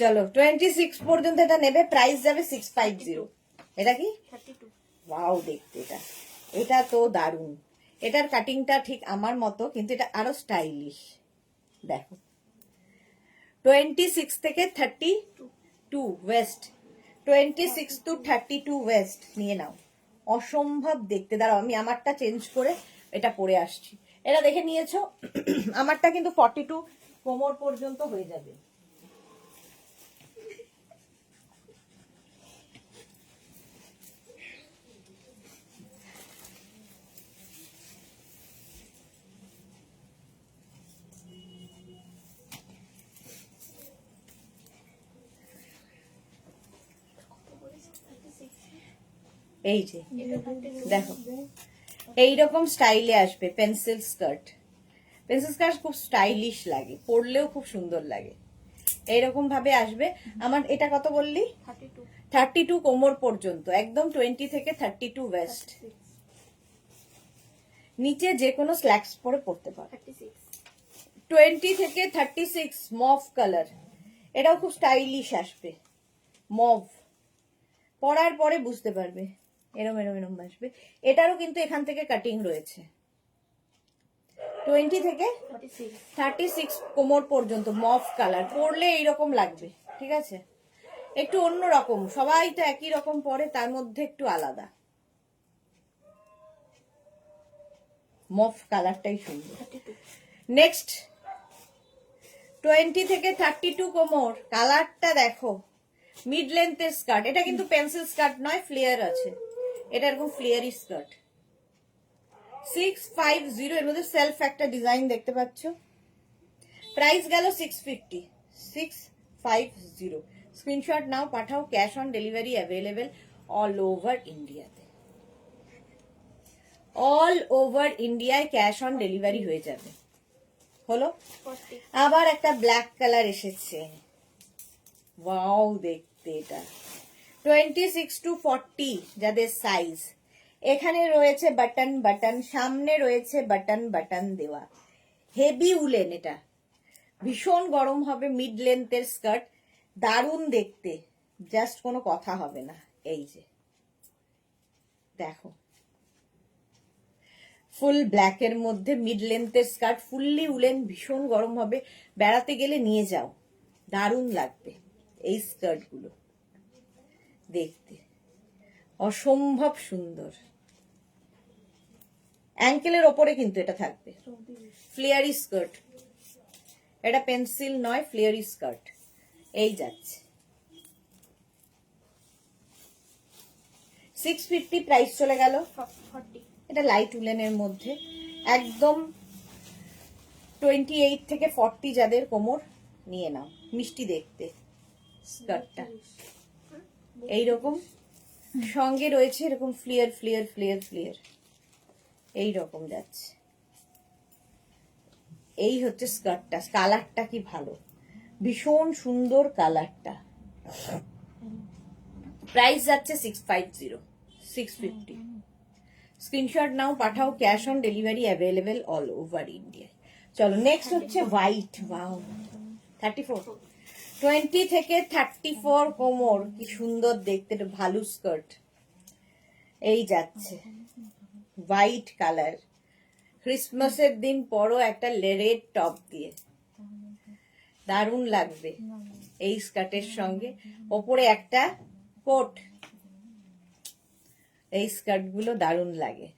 চলো 26 পর্যন্ত এটা নেবে, প্রাইস যাবে 650। এটা কি 32 ওয়াও দেখতে, এটা এটা তো দারুণ। এটার কাটিংটা ঠিক আমার মতো, কিন্তু এটা আরো স্টাইলিশ। দেখো 26 থেকে 32 ওয়েস্ট, 26 টু 32 ওয়েস্ট নিয়ে নাও। অসম্ভব দেখতে। দাঁড়াও আমি আমারটা চেঞ্জ করে এটা পরে আসছি। এটা দেখে নিয়েছো, আমারটা কিন্তু 42 কোমর পর্যন্ত হয়ে যাবে। এই যে দেখো এইরকম স্টাইলে আসবে পেন্সিল স্কার্ট। পেন্সিল স্কার্ট খুব স্টাইলিশ লাগে, পরলেও খুব সুন্দর লাগে। এইরকম ভাবে আসবে। আমার এটা কত বললি? 32 32 কোমর পর্যন্ত, একদম 20 থেকে 32 ওয়েস্ট। নিচে যে কোনো স্ল্যাক্স পরে পরতে পারো। 36 20 থেকে 36 মভ কালার, এটাও খুব স্টাইলিশ আসবে। মভ পরার পরে বুঝতে পারবে, এরম এরম এরম আসবে। এটারও কিন্তু এখান থেকে কাটিং রয়েছে। 20 থেকে 36 কোমর পর্যন্ত মভ কালার, পরলে এইরকম লাগবে, ঠিক আছে। একটু অন্য রকম, সবাই তো একই রকম পরে, তার মধ্যে একটু আলাদা। মভ কালারটাই সুন্দর। 32 নেক্সট 20 থেকে 32 কোমর, কালারটা দেখো, মিড লেন্থের স্কার্ট। এটা কিন্তু পেন্সিল স্কার্ট নয়, ফ্লেয়ার আছে। এটা এরকম ফ্লেয়ারি স্কার্ট। 650, এর মধ্যে সেলফ একটা ডিজাইন দেখতে পাচ্ছ। প্রাইস গেল 650। 650 স্ক্রিনশট নাও, পাঠাও। Cash on delivery available all over ইন্ডিয়াতে। অল ওভার ইন্ডিয়ায় ক্যাশ অন ডেলিভারি হয়ে যাবে। হলো। 40 আবার একটা ব্ল্যাক কালার এসেছে, ওয়াও দেখতে। এটা 26 টু 40 যাদের সাইজ, এখানে রয়েছে বাটন বাটন, সামনে রয়েছে বাটন বাটন দেওয়া। হেভি উলেন, এটা ভীষণ গরম হবে। মিড লেন্থের স্কার্ট, দারুণ দেখতে, জাস্ট কোনো কথা হবে না। এই যে দেখো, ফুল ব্ল্যাকের মধ্যে মিড লেন্থের স্কার্ট, ফুললি উলেন, ভীষণ গরম হবে। বেড়াতে গেলে নিয়ে যাও, দারুণ লাগবে এই স্কার্ট গুলো দেখতে, অসম্ভব সুন্দর। অ্যাঙ্কেলের ওপরে কিন্তু এটা থাকবে, ফ্লেয়ারি স্কার্ট। এটা পেন্সিল নয়, ফ্লেয়ারি স্কার্ট। এই যাচ্ছে 650, প্রাইস চলে গেল। 40 এটা লাইট উলেনের মধ্যে, একদম 28 থেকে 40 যাদের কোমর, নিয়ে নাও। মিষ্টি দেখতে স্কার্টটা, এইরকম সঙ্গে রয়েছে এরকম ফ্লেয়ার ফ্লেয়ার ফ্লেয়ার ফ্লেয়ার, এইরকম যাচ্ছে। এই হচ্ছে স্কার্টটা, কালারটা কি ভালো, ভীষণ সুন্দর কালারটা। প্রাইস যাচ্ছে 650, 650। স্ক্রিনশট নাও, পাঠাও, cash on delivery available all over India. চলো নেক্সট হচ্ছে হোয়াইট। ওয়াও, 34, 20 থেকে 34 কোমর, কি সুন্দর দেখতে, এটা ভালু স্কার্ট। এই যাচ্ছে হোয়াইট কালার, ক্রিসমাসের দিন পরো একটা রেড টপ দিয়ে, দারুণ লাগবে এই স্কার্টের সঙ্গে। ওপরে একটা কোট, এই স্কার্ট গুলো দারুণ লাগে।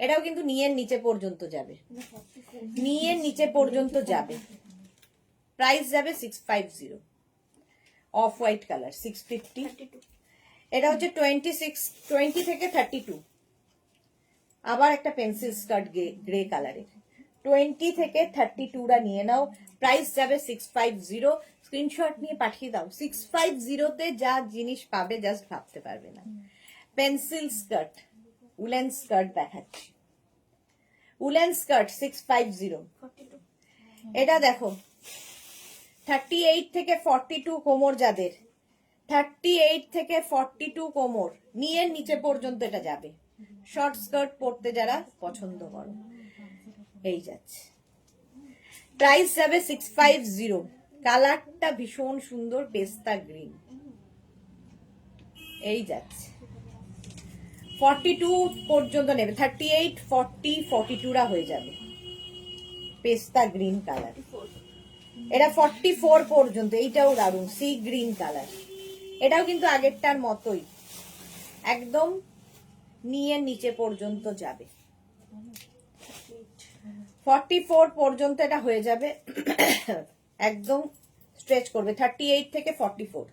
এটাও কিন্তু নিয়ের নিচে পর্যন্ত যাবে, নিয়ের নিচে পর্যন্ত যাবে। প্রাইস যাবে 650। Off white colour 650। 32 এটা হচ্ছে 20 থেকে 32। আবার একটা পেন্সিল স্কার্ট গ্রে কালারের, 20 থেকে 32টা নিয়ে নাও। প্রাইস যাবে 650। স্ক্রিনশট নিয়ে পাঠিয়ে দাও। 650তে যা জিনিস পাবে জাস্ট ভাবতে পারবে না। পেন্সিল স্কার্ট, উলেন স্কার্ট দেখাচ্ছি, উলেন স্কার্ট 650। 42 এটা দেখো 38 থেকে 42 কোমর যাদের, 38 থেকে 42 কোমর, নিয়ের নিচে পর্যন্ত এটা যাবে। শর্ট স্কার্ট পরতে যারা পছন্দ করো, এই যাচ্ছে। প্রাইস যাবে 650। কালারটা ভীষণ সুন্দর, পেস্তা গ্রিন। এই যাচ্ছে 42 পর্যন্ত নেবে, 38, 40, 42রা হয়ে যাবে। পেস্তা গ্রিন কালার, 44 এটা 44 পর্যন্ত। এইটাও দারুণ, সি গ্রিন কালার। এটাও কিন্তু আগেরটার মতোই, একদম নিয়ে নিচে পর্যন্ত যাবে। 44 পর্যন্ত এটা হয়ে যাবে, একদম স্ট্রেচ করবে। 38 থেকে 44।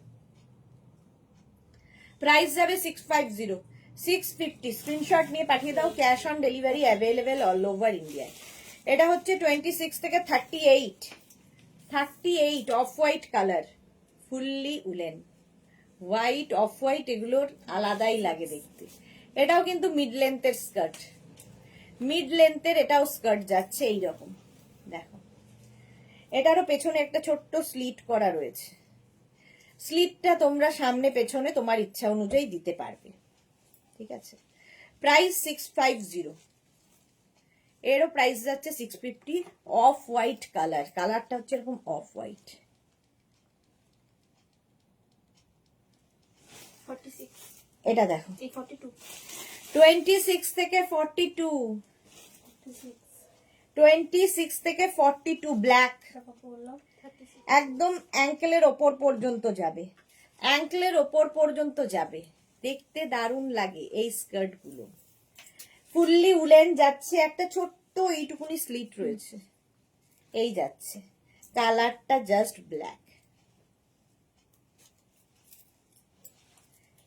প্রাইস যাবে 650, 650। স্ক্রিনশট নিয়ে পাঠিয়ে দাও, cash on delivery available all over India. এটা হচ্ছে 26 থেকে 38, 38 off white colour, fully woollen. White, off white এগুলোর আলাদাই লাগে দেখতে। এটাও কিন্তু মিড লেন্থের স্কার্ট, মিড লেন্থের এটাও স্কার্ট যাচ্ছে এইরকম। দেখো এটারও পেছনে একটা ছোট্ট স্লিট করা রয়েছে। স্লিটটা তোমরা সামনে পেছনে তোমার ইচ্ছা অনুযায়ী দিতে পারবে, ঠিক আছে। প্রাইস 650। এরও প্রাইস যাচ্ছে 650। অফ হোয়াইট কালার, কালারটা হচ্ছে এরকম অফ হোয়াইট। 46 এটা দেখো এই 42 26 থেকে 42, 26 থেকে 42 ব্ল্যাক, টাকা পড়লো 36 একদম অ্যাঙ্কেলের ওপর পর্যন্ত যাবে, অ্যাঙ্কেলের ওপর পর্যন্ত যাবে। দেখতে দারুণ লাগে এই স্কার্ট গুলো। ফুললি উলেন যাচ্ছে, একটা ছোট্ট এইটুকুনি স্লিট রয়েছে, এই যাচ্ছে। কালারটা জাস্ট ব্ল্যাক,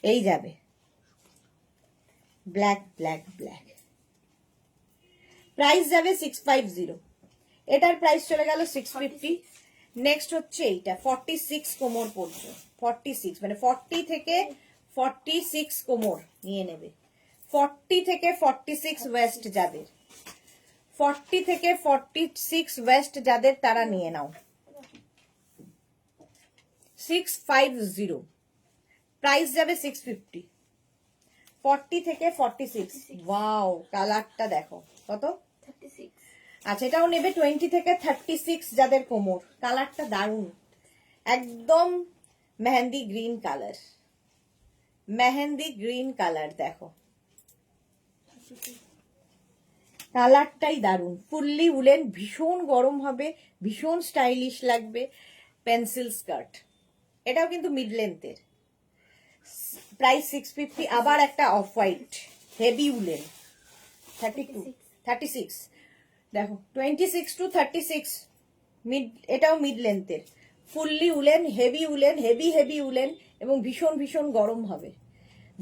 এই যাবে ব্ল্যাক ব্ল্যাক ব্ল্যাক। প্রাইস যাবে 650। এটার প্রাইস চলে গেল 650। নেক্সট হচ্ছে এইটা 46 কোমর পর্যন্ত, 46 মানে 40 থেকে 46 কোমর নিয়ে নেবে। 40 থেকে 46 ওয়েস্ট যাদের, 40 থেকে 46 ওয়েস্ট যাদের তারা নিয়ে নাও। 650। প্রাইস যাবে 650। 40 থেকে 46। ওয়াও, কালারটা দেখো কত। 36 আচ্ছা, এটাও নেবে 20 থেকে 36 যাদের কোমর। কালারটা দারুণ, একদম mehndi green colour, mehndi green colour. দেখো কালারটাই দারুণ, ফুললি উলেন, ভীষণ গরম হবে, ভীষণ স্টাইলিশ লাগবে। পেন্সিল স্কার্ট, এটাও কিন্তু মিড লেন্থের। প্রাইস 650। আবার একটা অফ হোয়াইট হেভি উলেন 32, 36। দেখো 26 টু 36 মিড, এটাও মিড লেন্থের, fully woollen, heavy woollen, heavy heavy woollen, এবং ভীষণ ভীষণ গরম হবে,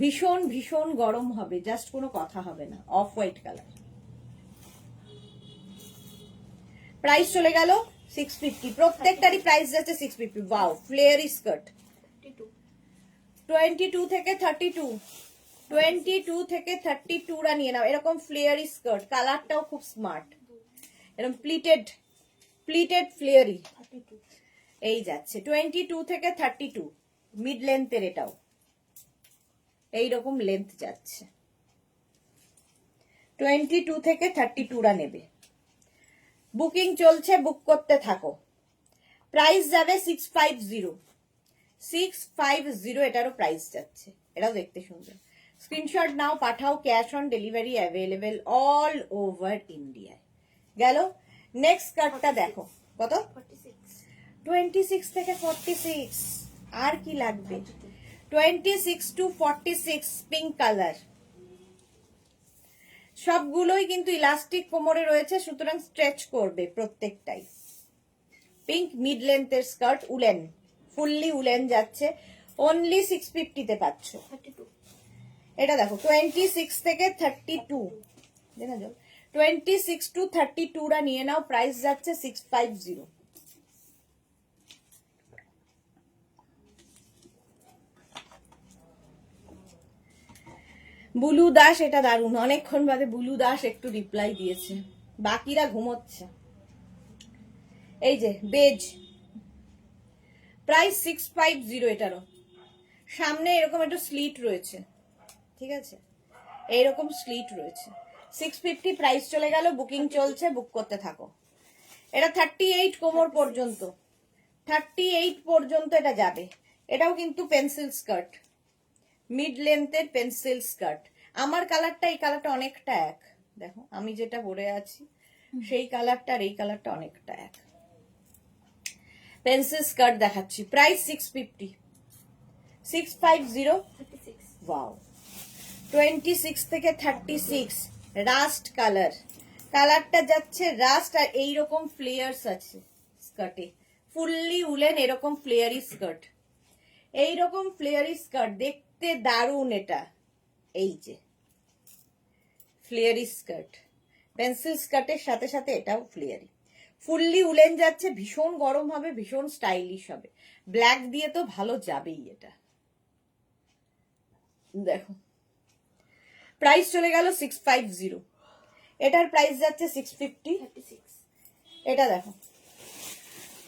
ভীষণ ভীষণ গরম হবে, জাস্ট কোনো কথা হবে না। Off white colour. প্রাইস চলে গেল 650। প্রত্যেকটারই প্রাইস যাচ্ছে 650। ওয়াও, ফ্লেয়ারি স্কার্ট 32 22 থেকে 32, 22 থেকে 32রা নিয়ে নাও। এরকম ফ্লেয়ারি স্কার্ট, কালারটাও খুব স্মার্ট। এরকম প্লিটেড প্লিটেড ফ্লেয়ারি 32 এই যাচ্ছে 22 থেকে 32 মিড লেন্থের, এটাও এইরকম লেন্থ যাচ্ছে। 22 থেকে 32রা নেবে, বুকিং চলছে, বুক করতে থাকো। প্রাইস যাবে 650, 650 এটারও প্রাইস যাচ্ছে। এটাও দেখতে সুন্দর। স্ক্রিনশট নাও, পাঠাও, cash on delivery available all over ইন্ডিয়ায়। গেল। নেক্সট কার্ডটা দেখো, কত? 46 26 থেকে 46, আর কি লাগবে? 26 to 46 পিঙ্ক কালার। সবগুলোই কিন্তু ইলাস্টিক কোমরে রয়েছে, সুতরাং স্ট্রেচ করবে প্রত্যেকটাই। পিঙ্ক মিড লেন্থের স্কার্ট, উলেন, ফুললি উলেন যাচ্ছে। অনলি 650 তে পাচ্ছ। 32 এটা দেখো 26 থেকে 32, 26 to 32 রা নিয়ে নাও, প্রাইস যাচ্ছে 650। বুলু দাস, এটা দারুণ, অনেকক্ষণ বাদে বুলু দাস একটু রিপ্লাই দিয়েছে, বাকিরা ঘুমোচ্ছে। এই যে বেজ, প্রাইস 650 এটারও। সামনে এরকম একটু স্লিট রয়েছে, ঠিক আছে, এইরকম স্লিট রয়েছে। 650 প্রাইস চলে গেল, বুকিং চলছে, বুক করতে থাকো। এটা 38 কোমর পর্যন্ত, 38 পর্যন্ত এটা যাবে। এটাও কিন্তু পেন্সিল স্কার্ট, মিড লেন্থের পেন্সিল স্কার্ট। আমার কালারটা এই কালারটা অনেকটা এক, দেখো আমি যেটা পরে আছি সেই কালারটা আর এই কালারটা অনেকটা এক। পেন্সিল স্কার্ট দেখাচ্ছি, প্রাইস 650, 650। 36 ওয়াও, 26 থেকে 36 রাস্ট কালার। কালারটা যাচ্ছে রাস্ট, আর এইরকম ফ্লেয়ার্স আছে স্কার্টে, ফুললি উলেন, এরকম ফ্লেয়ারি স্কার্ট, এইরকম ফ্লেয়ারি স্কার্ট, দেখতে দারুণ এটা। এই যে ফ্লেয়ারি স্কার্ট, পেন্সিল স্কার্টের সাথে সাথে এটাও ফ্লেয়ারি, ফুললি উলেন যাচ্ছে, ভীষণ গরম হবে, ভীষণ স্টাইলিশ হবে। ব্ল্যাক দিয়ে তো ভালো যাবেই এটা। দেখো প্রাইস চলে গেল 650, এটার প্রাইস যাচ্ছে 650। 36 এটা দেখো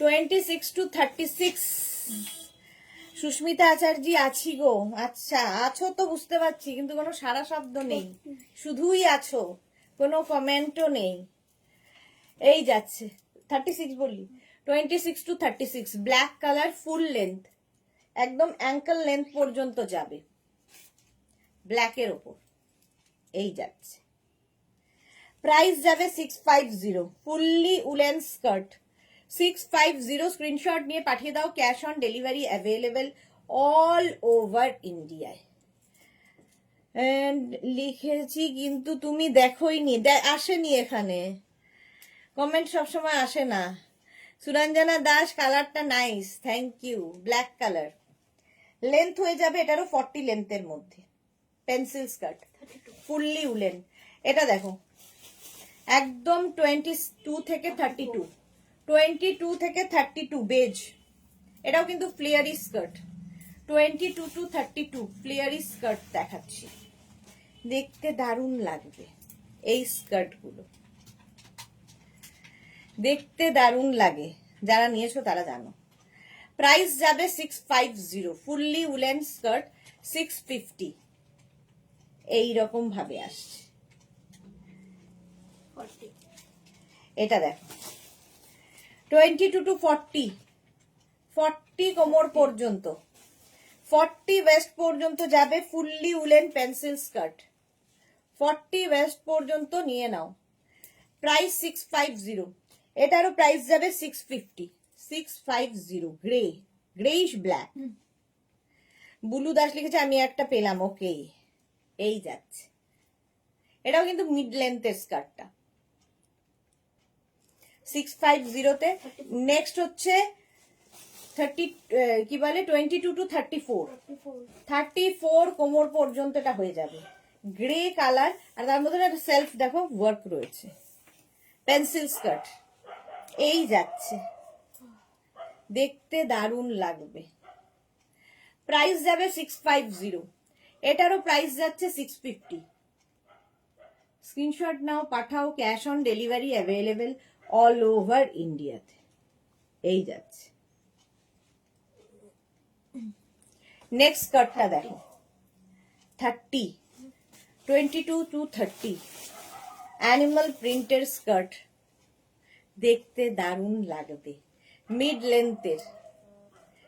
26 to 36। সুস্মিতা আচার্য, আছি গো। আচ্ছা, আছো তো বুঝতে পারছি, কিন্তু কোনো সারা শব্দ নেই, শুধুই আছো, কোনো কমেন্টও নেই। এই যাচ্ছে 36 বললি, 26 to 36 black colour, full length, একদম অ্যাঙ্কেল লেন্থ পর্যন্ত যাবে, ব্ল্যাকের ওপর। এই যাচ্ছে, প্রাইস যাবে 650, ফুললি উলেন স্কার্ট 650। স্ক্রিনশট নিয়ে পাঠিয়ে দাও, cash on delivery available all over ইন্ডিয়ায়। লিখেছি কিন্তু তুমি দেখোইনি, আসেনি এখানে কমেন্ট, সবসময় আসে না। সুরঞ্জনা দাস, কালারটা nice, thank you. Black colour, length হয়ে যাবে এটারও 40 লেন্থের মধ্যে, পেন্সিল স্কার্ট, ফুললি উলেন। এটা দেখো একদম 22 থেকে 32, 22 থেকে 32 বেজ। এটাও কিন্তু ফ্লেয়ারি স্কার্ট, 22 to 32 ফ্লেয়ারি স্কার্ট দেখাচ্ছি, দেখতে দারুণ লাগবে। এই স্কার্ট গুলো দেখতে দারুণ লাগে, যারা নিয়েছো তারা জানো। প্রাইস যাবে 650, ফুললি উলেন স্কার্ট 650, এইরকম ভাবে আসছে। 40 এটা দেখো 22 to 40, 40 কোমর পর্যন্ত, 40 ওয়েস্ট পর্যন্ত যাবে, fully woollen pencil skirt, 40 West পর্যন্ত নিয়ে নাও। প্রাইস 650, এটারও প্রাইস যাবে 650, 650। Grey, greyish black. Bulu Das লিখেছে আমি একটা পেলাম, ওকে। এই যাচ্ছে, এটাও কিন্তু মিড লেন্থের স্কার্টটা 650 তে। নেক্সট হচ্ছে 30, কি বলে 22 to 34, 34 কোমর পর্যন্ত এটা হয়ে যাবে, গ্রে কালার, আর তার মধ্যে একটা সেলফ দেখো ওয়ার্ক রয়েছে, পেন্সিল স্কার্ট। এই যাচ্ছে, দেখতে দারুণ লাগবে। প্রাইস যাবে 650, এটারও প্রাইস যাচ্ছে 650। স্ক্রিনশট নাও, পাঠাও, cash on delivery available all over ইন্ডিয়াতে এই যাচ্ছে। নেক্সট স্কার্টটা দেখো 30, 22 to 30 অ্যানিমাল প্রিন্টের স্কার্ট, দেখতে দারুণ লাগবে, মিড লেন্থের,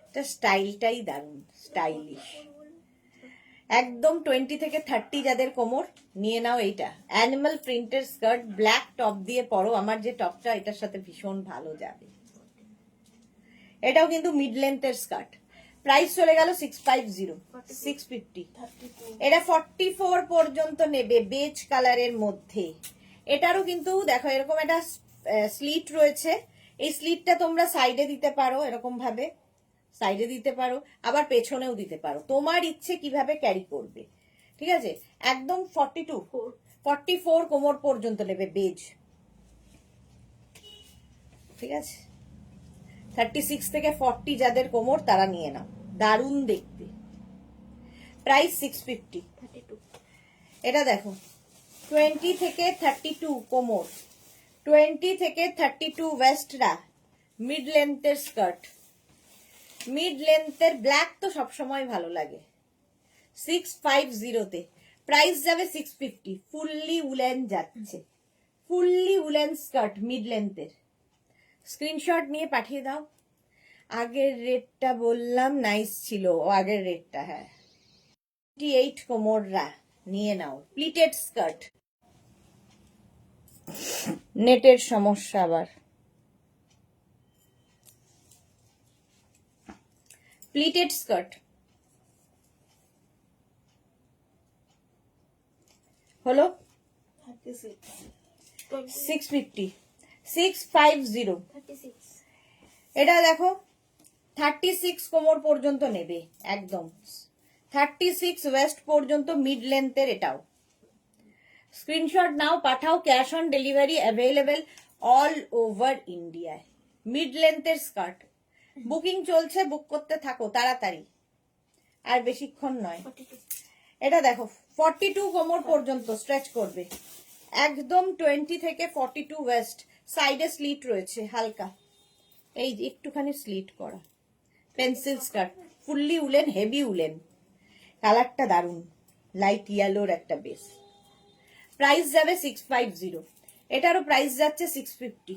এটা স্টাইলটাই দারুণ, স্টাইলিশ একদম। 20 থেকে 30 যাদের কোমর নিয়ে নাও এইটা, অ্যানিমাল প্রিন্টের স্কার্ট, ব্ল্যাক টপ দিয়ে পরো, আমার যে টপটা এটার সাথে ভীষণ ভালো যাবে। এটাও কিন্তু মিড লেন্থের স্কার্ট, প্রাইস চলে গেল 650, 650। 32 এটা 44 পর্যন্ত নেবে, বেজ কালারের মধ্যে। এটারও কিন্তু দেখো এরকম একটা স্লিট রয়েছে, এই স্লিটটা তোমরা সাইডে দিতে পারো, এরকম ভাবে সাইডে দিতে পারো, আবার পেছনেও দিতে পারো, তোমার ইচ্ছে কিভাবে ক্যারি করবে, ঠিক আছে। একদম 42, 44 কোমর পর্যন্ত নেবে, বেজ, ঠিক আছে। 36 থেকে 40 যাদের কোমর তারা নিয়ে নাও, দারুণ দেখতে, প্রাইস 650। 32 এটা দেখো 20 থেকে 32 কোমর, 20 থেকে 32 ওয়েস্টরা, মিড লেন্থের স্কার্ট, মিড লেন্থের ব্ল্যাক তো সবসময় ভালো লাগে, 650 তে প্রাইস যাবে 650। ফুললি উলেন যাচ্ছে, ফুললি উলেন স্কার্ট মিড লেন্থের, স্ক্রিনশট নিয়ে পাঠিয়ে দাও। আগের রেটটা বললাম নাইস ছিল, ও আগের রেটটা, হ্যাঁ 28 কোমররা নিয়ে নাও, প্লিটেড স্কার্ট, নেটের সমস্যা আবার, প্লিটেড স্কার্ট হলো 36 650, 650। 36 এটা দেখো 36 কোমর পর্যন্ত নেবে, একদম 36 ওয়েস্ট পর্যন্ত মিড লেন্থের, এটাও স্ক্রিনশট নাও, পাঠাও, cash on delivery available all over ইন্ডিয়ায়। মিড লেন্থের স্কার্ট বুকিং চলছে, বুক করতে থাকো তাড়াতাড়ি, আর বেশিক্ষণ নয়। 42 এটা দেখো 42 কোমর পর্যন্ত স্ট্রেচ করবে, একদম 20 থেকে 42 ওয়েস্ট, সাইডে স্লিট রয়েছে হালকা, এই যে একটুখানি স্লিট করা, pencil skirt, fully woollen, heavy woollen, কালারটা দারুন, লাইট ইয়েলোর একটা বেস, প্রাইস যাবে 650। এটারও প্রাইস যাচ্ছে 650,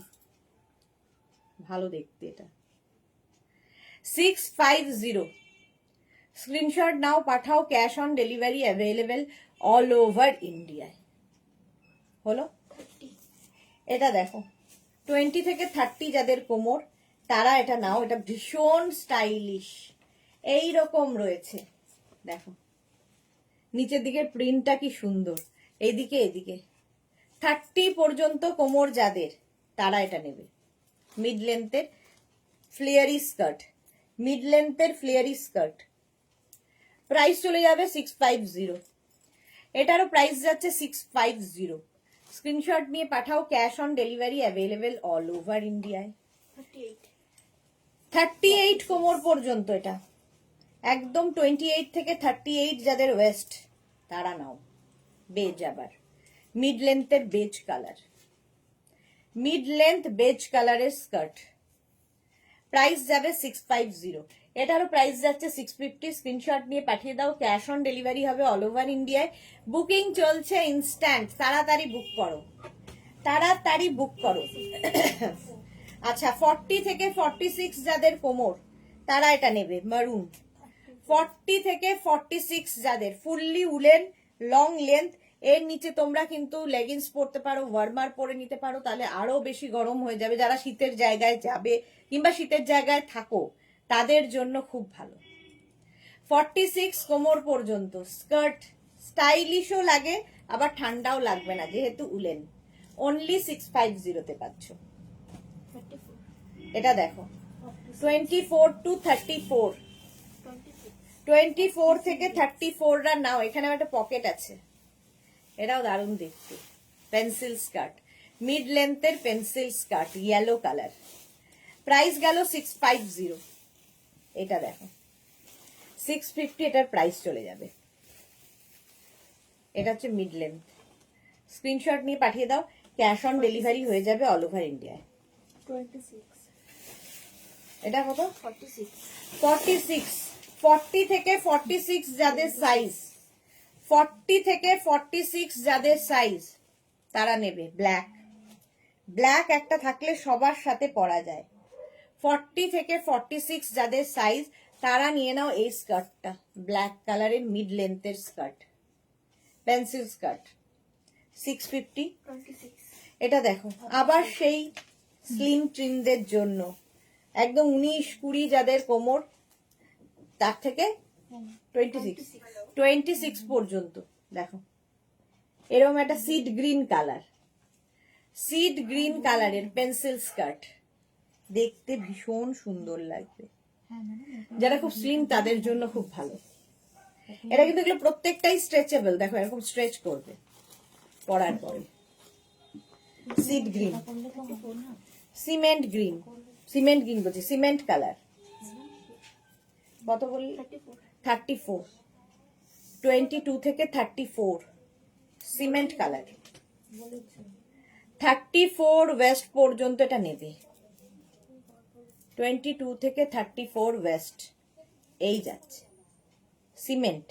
ভালো দেখতে এটা, 650। স্ক্রিনশট নাও, পাঠাও, cash on delivery available all over ইন্ডিয়ায়। হলো 30 এটা দেখো 20 থেকে 30 যাদের কোমর তারা এটা নাও, এটা ভীষণ স্টাইলিশ, এই রকম রয়েছে, দেখো নিচের দিকের প্রিন্টটা কি সুন্দর, এইদিকে এদিকে 30 পর্যন্ত কোমর যাদের তারা এটা নেবে, মিড লেন্থের ফ্লেয়ারি স্কার্ট, মিড লেন্থের ফ্লেয়ারি স্কার্ট, প্রাইস চলে যাবে 650। এটারও প্রাইস যাচ্ছে 650। স্ক্রিনশট নিয়ে পাঠাও, cash on delivery available all over ইন্ডিয়ায়। 38 38 কোমর পর্যন্ত এটা, একদম 28 থেকে 38 যাদের ওয়েস্ট তারা নাও, বেজ, আবার মিড লেন্থের beige colour, mid length beige কালারের স্কার্ট, প্রাইস যাবে 650। এটারও প্রাইস যাচ্ছে 650। স্ক্রিনশট নিয়ে পাঠিয়ে দাও, ক্যাশ অন ডেলিভারি হবে অল ওভার ইন্ডিয়ায়, বুকিং চলছে ইনস্ট্যান্ট, তাড়াতাড়ি বুক করো, তাড়াতাড়ি বুক করো। আচ্ছা 40 থেকে 46 যাদের কোমর তারা এটা নেবে, মারুন, 40 থেকে 46 যাদের, ফুললি উলেন, লং লেন্থ, এর নিচে তোমরা কিন্তু লেগিংস পরতে পারো, ওয়ার্মার পরে নিতে পারো, তাহলে আরো বেশি গরম হয়ে যাবে, যারা শীতের জায়গায় যাবে কিংবা শীতের জায়গায় থাকো তাদের জন্য খুব ভালো। 46 কোমর পর্যন্ত স্কার্ট, স্টাইলিশও লাগে আবার ঠান্ডাও লাগবে না যেহেতু উলেন, অনলি 650 তে পাচ্ছ। 34 এটা দেখো 24 to 34, 26 24 থেকে 34 রা নাও, এখানে একটা পকেট আছে, এটাও দারুণ দেখতে, পেন্সিল স্কার্ট, মিড লেন্থের pencil skirt, yellow colour, price গেল 650। এটা দেখো 650, এটার প্রাইস চলে যাবে, এটা হচ্ছে মিড লেন্থ, স্ক্রিনশট নিয়ে পাঠিয়ে দাও, ক্যাশ অন ডেলিভারি হয়ে যাবে অল ওভার ইন্ডিয়ায়। 26. এটা কত? 46. 46। 40 থেকে 46 যাদের সাইজ, 40 থেকে 46 যাদের সাইজ তারা নেবে। ব্ল্যাক, ব্ল্যাক একটা থাকলে সবার সাথে পরা যায়। 40 থেকে 46 যাদের সাইজ তারা নিয়ে নাও এই স্কার্টটা, ব্ল্যাক কালারের মিড লেন্থের স্কার্ট, পেন্সিল স্কার্ট, 650। 26. এটা দেখো আবার সেই স্লিম ট্রিমদের জন্য একদম 19-20 যাদের কোমর, তার থেকে 26 পর্যন্ত। দেখো এরকম একটা seed green colour, seed green কালারের পেন্সিল স্কার্ট, দেখতে ভীষণ সুন্দর লাগবে। যারা খুব স্লিম তাদের জন্য খুব ভালো। এটা কিন্তু এগুলো প্রত্যেকটাই স্ট্রেচেবল, দেখো এরকম স্ট্রেচ করবে পরার পরে। Seed green, cement green, cement green বলছি, সিমেন্ট কালার। কত বললি? 34। 22 থেকে 34 সিমেন্ট কালার। 34 ওয়েস্ট পর্যন্ত এটা নেবে। 22 থেকে 34 ওয়েস্ট এই যাচ্ছে, সিমেন্ট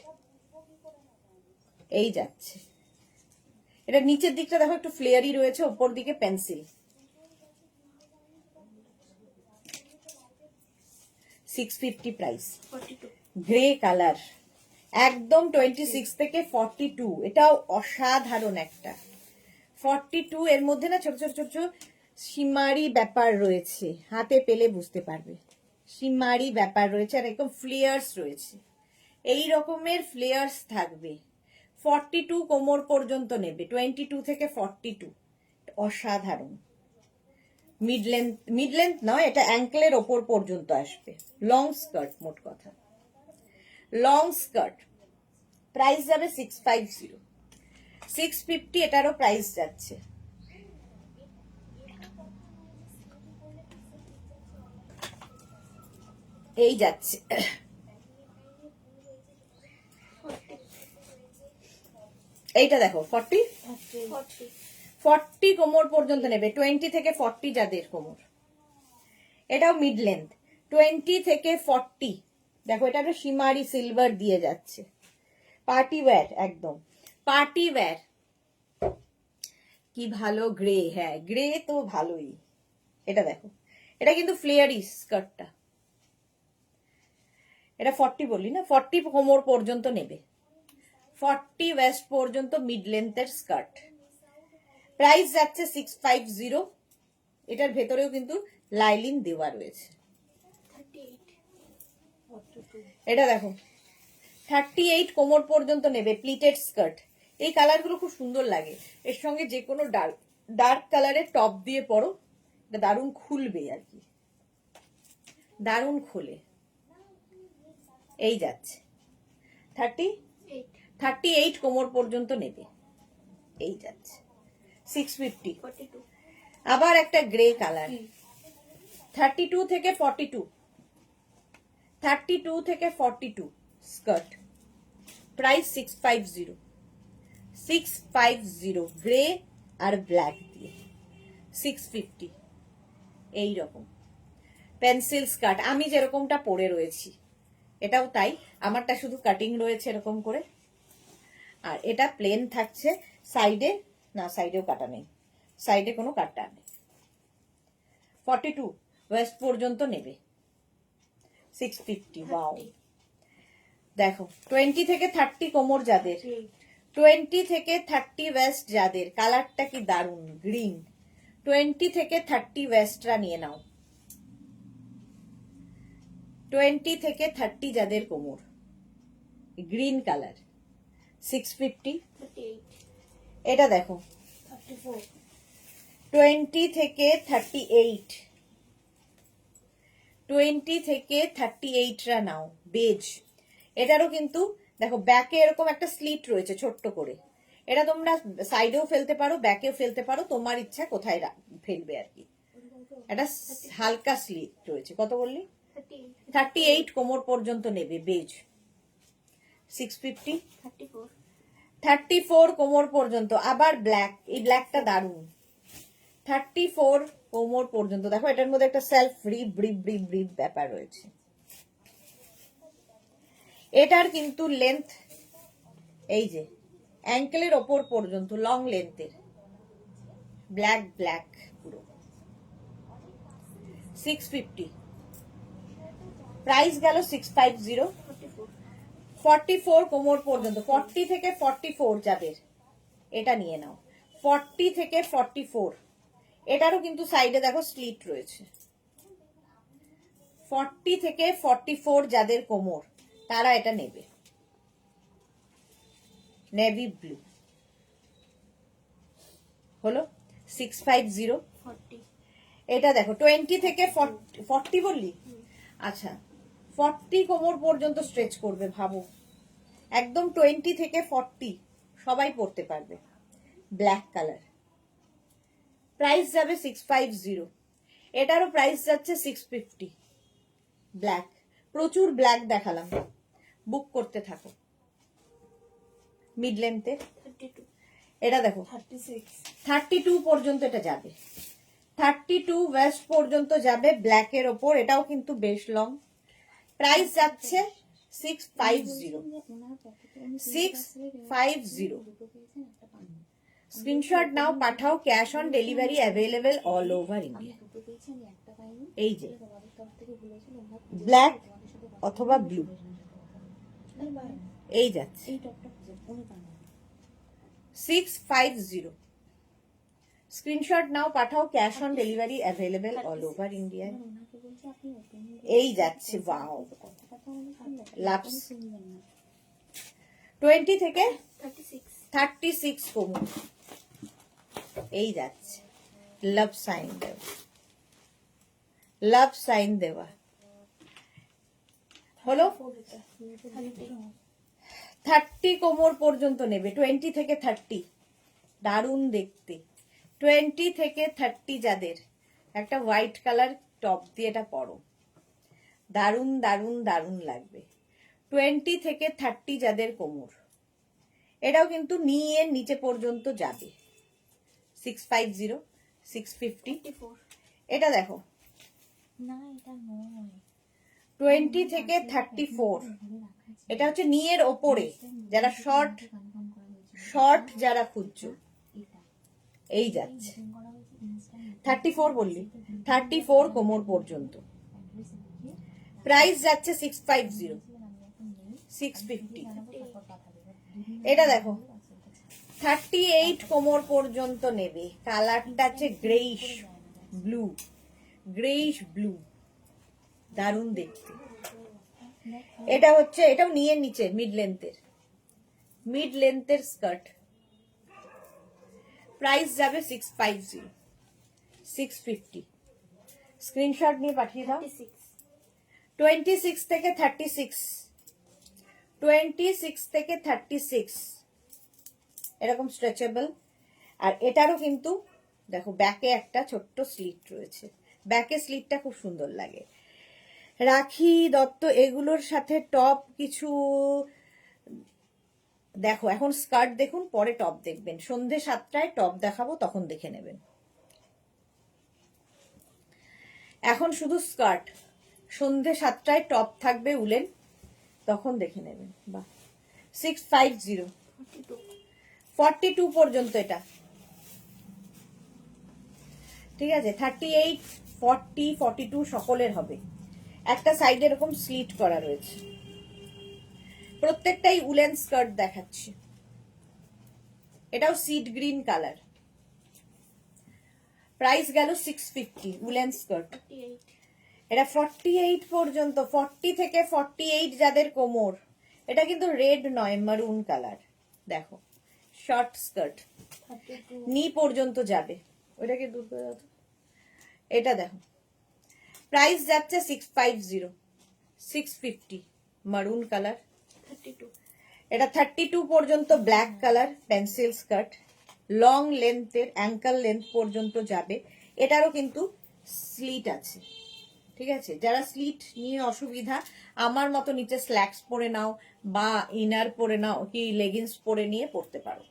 এই যাচ্ছে। এটা নিচের দিকটা দেখো একটু ফ্লেয়ারি রয়েছে, উপর দিকে পেন্সিল। 650 প্রাইস। 42. গ্রে কালার, একদম 26 থেকে 42। এটাও অসাধারণ একটা 42। এর মধ্যে না ছোট ছোট ছোট ছোট সীমারি ব্যাপার রয়েছে, হাতে পেলে বুঝতে পারবে। সীমারি ব্যাপার রয়েছে আর একদম ফ্লেয়ার্স রয়েছে, এই রকমের ফ্লেয়ার্স থাকবে। 42 কোমর পর্যন্ত নেবে, 22 থেকে 42। অসাধারণ। মিড লেন্থ নয়, এটা অ্যাঙ্কেলের ওপর পর্যন্ত আসবে। লং স্কার্ট, মোট কথা লং স্কার্ট। প্রাইস যাবে 650। 650 এটারও প্রাইস যাচ্ছে। এই যাচ্ছে। এইটা দেখো 40। 40. 40 কোমর পর্যন্ত নেবে, 20 থেকে 40 যাদের কোমর। এটাও মিড লেন্থ, 20 থেকে 40। দেখো এটা একটা সীমারি সিলভার দিয়ে যাচ্ছে, পার্টি ওয়্যার, একদম পার্টি ওয়্যার। কি ভালো গ্রে, হ্যাঁ গ্রে তো ভালোই। এটা দেখো, এটা কিন্তু ফ্লেয়ারি স্কার্টটা। এটা 40 বললি না, 40 কোমর পর্যন্ত নেবে, 40 ওয়েস্ট পর্যন্ত মিড লেন্থের স্কার্ট। প্রাইস যাচ্ছে 650। এটার ভেতরেও কিন্তু লাইলিন দেওয়া রয়েছে। 38. এটা দেখো 38 কোমর পর্যন্ত নেবে, প্লিটেড স্কার্ট। এই কালারগুলো খুব সুন্দর লাগে, এর সঙ্গে যে কোনো ডার্ক কালারের টপ দিয়ে পরো, এটা দারুণ খুলবে আর কি, দারুণ খোলে। এই যাচ্ছে 38 কোমর পর্যন্ত নেবে, এই যাচ্ছে 650। 42. আবার একটা গ্রে কালার, 32 থেকে 42, 32 থেকে 42 স্কার্ট। প্রাইস 650। 650 গ্রে আর ব্ল্যাক দিয়ে 650। এই রকম পেন্সিল স্কার্ট, আমি যেরকমটা পরে রয়েছি এটাও তাই। আমারটা শুধু কাটিং রয়েছে এরকম করে, আর এটা প্লেন থাকছে। সাইডে না, সাইডেও কাটা নেই, সাইডে কোনো কাটা নেই। 42 ওয়েস্ট পর্যন্ত নেবে, 650। ওয়াও, দেখো 20 থেকে 30 কোমর যাদের, 20 থেকে 30 ওয়েস্ট যাদের, কালারটা কি দারুন গ্রিন। 20 থেকে 30 ওয়েস্টরা নিয়ে নাও, 20 থেকে 30 যাদের কোমর, গ্রিন কালার, 650। 38. এটা দেখো 34. 20 থেকে 38, 20 থেকে 38রা নাও, বেজ। এটারও কিন্তু দেখো ব্যাকে এরকম একটা স্লিট রয়েছে ছোট্ট করে, এটা তোমরা সাইডেও ফেলতে পারো, ব্যাকেও ফেলতে পারো, তোমার ইচ্ছা কোথায় ফেলবে আর কি। এটা হালকা স্লিট রয়েছে। কত বললি? 38. 38 কোমর পর্যন্ত নেবে, বেজ, 650। 34. 34 কোমর পর্যন্ত, আবার ব্ল্যাক, এই ব্ল্যাকটা দারুন। 34 কোমর পর্যন্ত। দেখো এটার মধ্যে একটা সেলফ রিপ রিপ রিপ রিপ ব্যাপার রয়েছে। এটার কিন্তু লেন্থ এই যে অ্যাঙ্কেলের ওপর পর্যন্ত, লং লেন্থের, ব্ল্যাক ব্ল্যাক পুরো। 650, প্রাইস গেল 650। 44 কোমর পর্যন্ত, 40 থেকে 44 যাদের, এটা নিয়ে নাও। 40 থেকে 44, এটারও কিন্তু সাইডে দেখো স্লিট রয়েছে। 40 থেকে 44 যাদের কোমর, তারা এটা নেবে। নেভি ব্লু হলো 650। 40 এটা দেখো 20 থেকে 40 বললি, আচ্ছা 40 কোমর পর্যন্ত স্ট্রেচ করবে, ভাবো একদম 20 থেকে 40 সবাই পড়তে পারবে। ব্ল্যাক কালার, প্রাইস যাবে 650। এটারও প্রাইস যাচ্ছে 650। ব্ল্যাক, প্রচুর ব্ল্যাক দেখালাম, বুক করতে থাকো। মিড লেন্থে 32 এটা দেখো 36 32 পর্যন্ত এটা যাবে, 32 ওয়েস্ট পর্যন্ত যাবে ব্ল্যাকের ওপর। এটাও কিন্তু বেশ লং। প্রাইস যাচ্ছে 650। 650। স্ক্রিনশট নাও, পাঠাও। Cash on delivery available all over India. এই যে ব্ল্যাক অথবা ব্লু, এই যাচ্ছে 650। স্ক্রিনশট নাও, পাঠাও। Cash on delivery available all over India. এই যাচ্ছে, ওয়াও, লাভস 20 থেকে 36 কোমর, এই যাচ্ছে। লাভ সাইন দেওয়া, লাভ সাইন দেওয়া হলো। 30 কোমর পর্যন্ত নেবে, 20 থেকে 30, দারুণ দেখতে। 20 থেকে 30 যাদের, একটা হোয়াইট কালার টপ দিয়ে এটা পরো, দারুণ দারুণ দারুণ লাগবে। 20 থেকে 30 যাদের কোমর, এটাও কিন্তু নিয়ে নিচে পর্যন্ত যাবে। 650, 650। এটা দেখো না এটা নয়, 20 থেকে 34, এটা হচ্ছে নিয়ের ওপরে, যারা শর্ট শর্ট যারা খুঁজছো, এই যাচ্ছে। 34 বললি, 34 কোমর পর্যন্ত, প্রাইস যাচ্ছে 650, 650। এটা দেখো 38 কোমর পর্যন্ত নেবে। কালারটা হচ্ছে গ্রেইশ ব্লু, গ্রেইশ ব্লু, দারুণ দেখতে। এটা হচ্ছে, এটাও নিয়ে নিচে, মিড লেন্থের, মিড লেন্থের স্কার্ট। প্রাইস যাবে 650, 650। স্ক্রিনশট নিয়ে পাঠিয়ে দাও। 26 থেকে 36, 26 থেকে 36 এরকম স্ট্রেচেবল। আর এটারও কিন্তু দেখো ব্যাকে একটা ছোট্ট স্লিট রয়েছে, ব্যাকে স্লিটটা খুব সুন্দর লাগে। রাখি দত্ত এগুলোর সাথে টপ কিছু দেখো, এখন স্কার্ট দেখুন, পরে টপ দেখবেন। সন্ধে 7টায় টপ দেখাবো, তখন দেখে নেবেন। এখন শুধু স্কার্ট, সন্ধে 7টায় টপ থাকবে উলেন, তখন দেখে নেবেন। বাহ, 650, 42 পর্যন্ত এটা, ঠিক আছে। 38, 40, 42 সকলের হবে। একটা সাইডে এরকম স্লিট করা রয়েছে, প্রত্যেকটাই উলেন স্কার্ট দেখাচ্ছি। এটাও সিড গ্রিন কালার, প্রাইস গেল 650, উলেন স্কার্ট। এটা 48 পর্যন্ত, 40 থেকে 48 যাদের কোমর, এটা কিন্তু রেড নয়, মারুন কালার। দেখো শর্ট স্কার্ট, নি পর্যন্ত যাবে। ওইটাকে দূর করে দাও তো। এটা দেখো, প্রাইস যাচ্ছে 650, 650, মারুন কালার। এটা 32 পর্যন্ত black colour pencil skirt, long লেন্থের, অ্যাঙ্কল লেন্থ পর্যন্ত যাবে। এটারও কিন্তু স্লিট আছে, ঠিক আছে। যারা স্লিট নিয়ে অসুবিধা, আমার মতো নিচে স্ল্যাক্স পরে নাও বা ইনার পরে নাও, কি লেগিংস পরে নিয়ে পরতে পারো।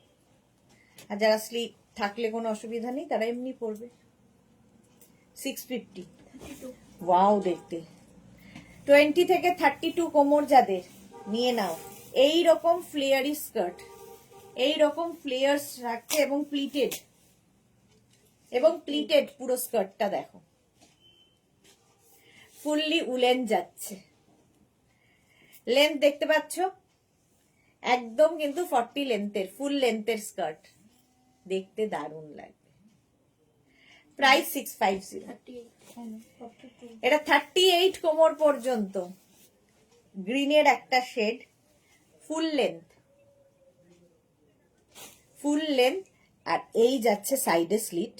আর যারা স্লিট থাকলে কোনো অসুবিধা নেই, তারা এমনি পরবে। 650 ওয়াও দেখতে 20 থেকে 32 কোমর যাদের নিয়ে নাও এই রকম ফ্লেয়ারি স্কার্ট এই রকম ফ্লেয়ার্স রাখছে এবং প্লিটেড পুরো স্কার্টটা দেখো ফুললি উলেন যাচ্ছে লেন্থ দেখতে পাচ্ছ একদম কিন্তু 40 লেন্থের ফুল লেন্থের স্কার্ট দেখতে দারুণ লাগবে প্রাইস 650 এটা 38 কোমর পর্যন্ত গ্রিনের একটা শেড ফুল লেন্থ আর এই যাচ্ছে সাইডে স্লিট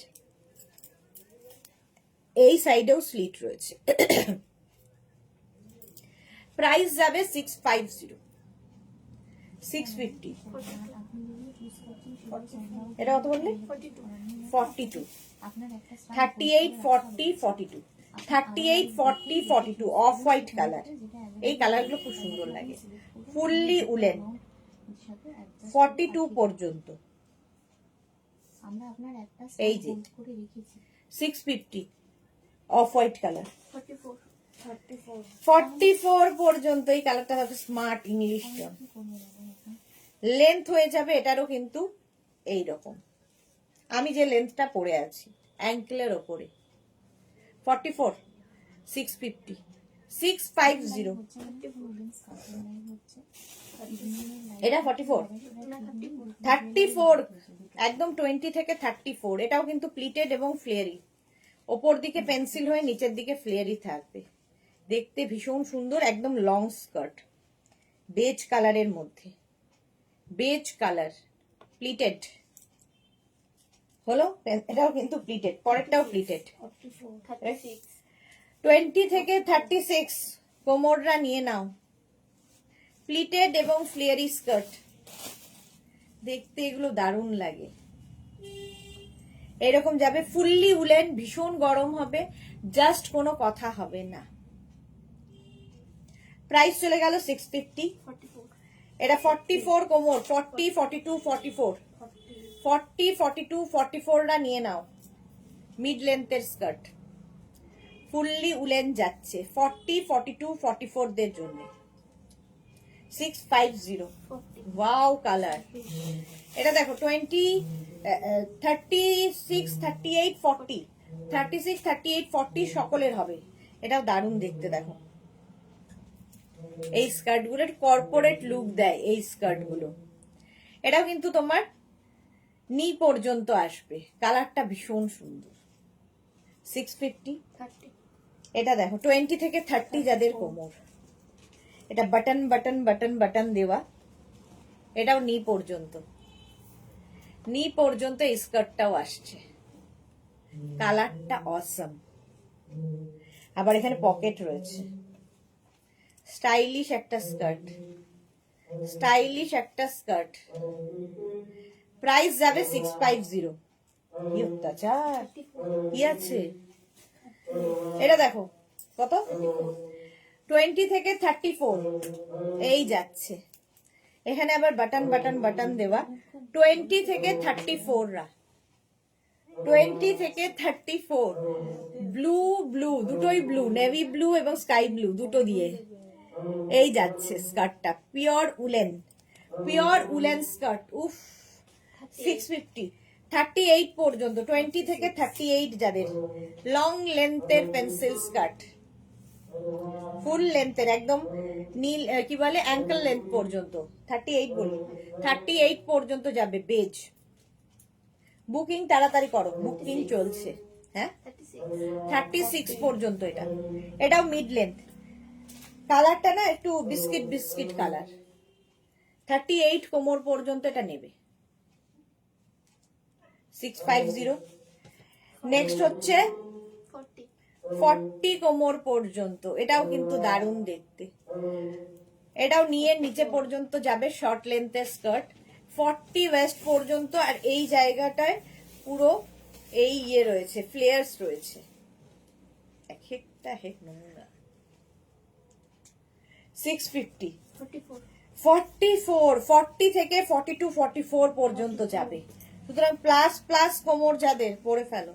এই সাইডেও স্লিট রয়েছে প্রাইস যাবে 650 650 এটা কত বললে 42 38 40 42 38 40 42 অফ হোয়াইট কালার এই কালারগুলো খুব সুন্দর লাগে ফুললি উলেন 42 পর্যন্ত এই যে 650 অফ হোয়াইট কালার 44 পর্যন্ত এই কালারটা হবে স্মার্ট ইংলিশ লেন্থ হয়ে যাবে এটারও কিন্তু এই রকম আমি যে লেন্থটা পরে আছি অ্যাঙ্কেলের ওপরে 44 650 650 এটা 44 34 একদম 20 থেকে 34 এটাও কিন্তু প্লিটেড এবং ফ্লেয়ারি ওপর দিকে পেন্সিল হয়ে নিচের দিকে ফ্লেয়ারি থাকবে দেখতে ভীষণ সুন্দর একদম লং স্কার্ট বেজ কালারের মধ্যে বেজ কালার প্লিটেড হলো এটাও কিন্তু প্লিটেড পরেরটাও প্লিটেড 20 থেকে 36 কোমররা নিয়ে নাও প্লিটেড এবং ফ্লেয়ারি স্কার্ট দেখতে এগুলো দারুণ লাগে এরকম যাবে ফুললি উলেন ভীষণ গরম হবে জাস্ট কোনো কথা হবে না প্রাইস চলে গেল 650 এটা 44 কোমর 40 42 44 40 42 44 রা নিয়ে নাও মিড লেন্থের স্কার্ট ফুললি উলেন যাচ্ছে 40 42 44 দের জন্য 650 ওয়াও কালার এটা দেখো 20 36 38 40 36 38 40 সকলের হবে এটাও দারুণ দেখতে দেখো এই স্কার্ট গুলোর কর্পোরেট লুক দেয় এই স্কার্ট গুলো এটাও কিন্তু তোমার নি পর্যন্ত আসবে কালারটা ভীষণ সুন্দর 650 এটা দেখো 20 থেকে 30 যাদের কোমর এটা বাটন বাটন বাটন বাটন দেওয়া এটাও নি পর্যন্ত এই স্কার্টটাও আসছে কালারটা অসম আবার এখানে পকেট রয়েছে স্টাইলিশ একটা স্কার্ট প্রাইস যাবে 650 কি অত্যাচার কি আছে এটা দেখো কত 20 থেকে 34 এই যাচ্ছে এখানে আবার বাটন বাটন বাটন দেওয়া 20 থেকে 34 রা 20 থেকে 34 ব্লু দুটোই ব্লু নেভি ব্লু এবং স্কাই ব্লু দুটো দিয়ে এই যাচ্ছে স্কার্টটা পিওর উলেন স্কার্ট উফ 650 38 পর্যন্ত 20 থেকে 38 যাদের লং লেন্থের পেন্সিল স্কার্ট ফুল লেন্থের একদম নীল কি বলে অ্যাঙ্কেল লেন্থ পর্যন্ত 38 বলি 38 পর্যন্ত যাবে বেজ বুকিং তাড়াতাড়ি করো বুকিং চলছে হ্যাঁ 36 পর্যন্ত এটাও মিড লেন্থ কালারটা না একটু বিস্কিট কালার 38 কোমর পর্যন্ত এটা নেবে 650 নেক্সট হচ্ছে 40 কোমর পর্যন্ত এটাও কিন্তু দারুণ দেখতে এটাও নিয়ে নিচে পর্যন্ত যাবে শর্ট লেন্থের স্কার্ট 40 ওয়েস্ট পর্যন্ত আর এই জায়গাটায় পুরো এই রয়েছে ফ্লেয়ার্স রয়েছে এক নমুনা 650 40 থেকে 42 44 পর্যন্ত যাবে সুতরাং প্লাস কোমর যাদের পরে ফেলো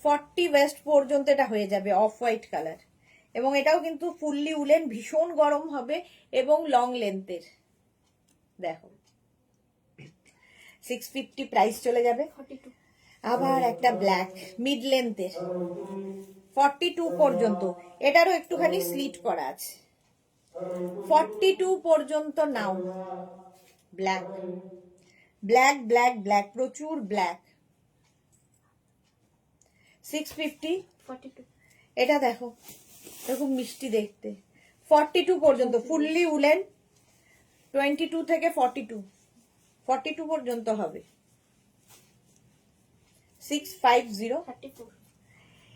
40 ওয়েস্ট পর্যন্ত এটা হয়ে যাবে, অফ হোয়াইট কালার। এবং এটাও কিন্তু ফুললি উলেন, ভীষণ গরম হবে এবং লং লেন্থের। দেখো 650 প্রাইস চলে যাবে। 42 আবার একটা ব্ল্যাক মিড লেন্থের 42 পর্যন্ত, এটারও একটুখানি স্লিট করা আছে। 42 পর্যন্ত নাও। ব্ল্যাক ব্ল্যাক ব্ল্যাক ব্ল্যাক, প্রচুর ব্ল্যাক। 650। 42 এটা দেখো, এরকম মিষ্টি দেখতে। 42 পর্যন্ত ফুললি উলেন, 22 থেকে 42 পর্যন্ত হবে। 650। 34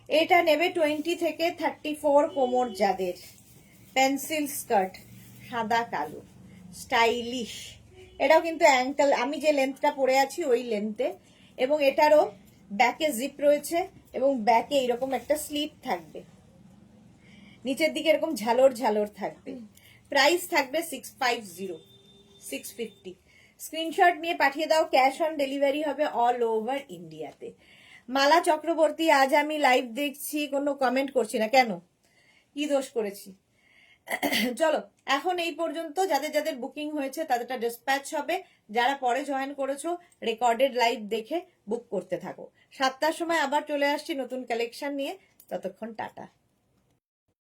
এটা নেবে 20 থেকে 34 কোমর যাদের। পেন্সিল স্কার্ট, সাদা কালো, স্টাইলিশ। এটাও কিন্তু অ্যাঙ্কেল, আমি যে লেন্থটা পরে আছি ওই লেন্থে। এবং এটারও ব্যাকে জিপ রয়েছে এবং ব্যাকে এরকম একটা স্লিট থাকবে, নিচের দিকে এরকম ঝালর ঝালর থাকবে। প্রাইস থাকবে 650, 650। স্ক্রিনশট নিয়ে পাঠিয়ে দাও, ক্যাশ অন ডেলিভারি হবে অল ওভার ইন্ডিয়াতে। মালা চক্রবর্তী, আজ আমি লাইভ দেখছি, কোনো কমেন্ট করছি না কেন? কি দোষ করেছি? চলো এখন এই পর্যন্ত। যাদের যাদের বুকিং হয়েছে তাদেরটা ডিসপ্যাচ হবে। যারা পরে জয়েন করেছো রেকর্ডেড লাইভ দেখে বুক করতে থাকো। 7টার সময় আবার চলে আসছি নতুন কালেকশন নিয়ে। ততক্ষণ টাটা।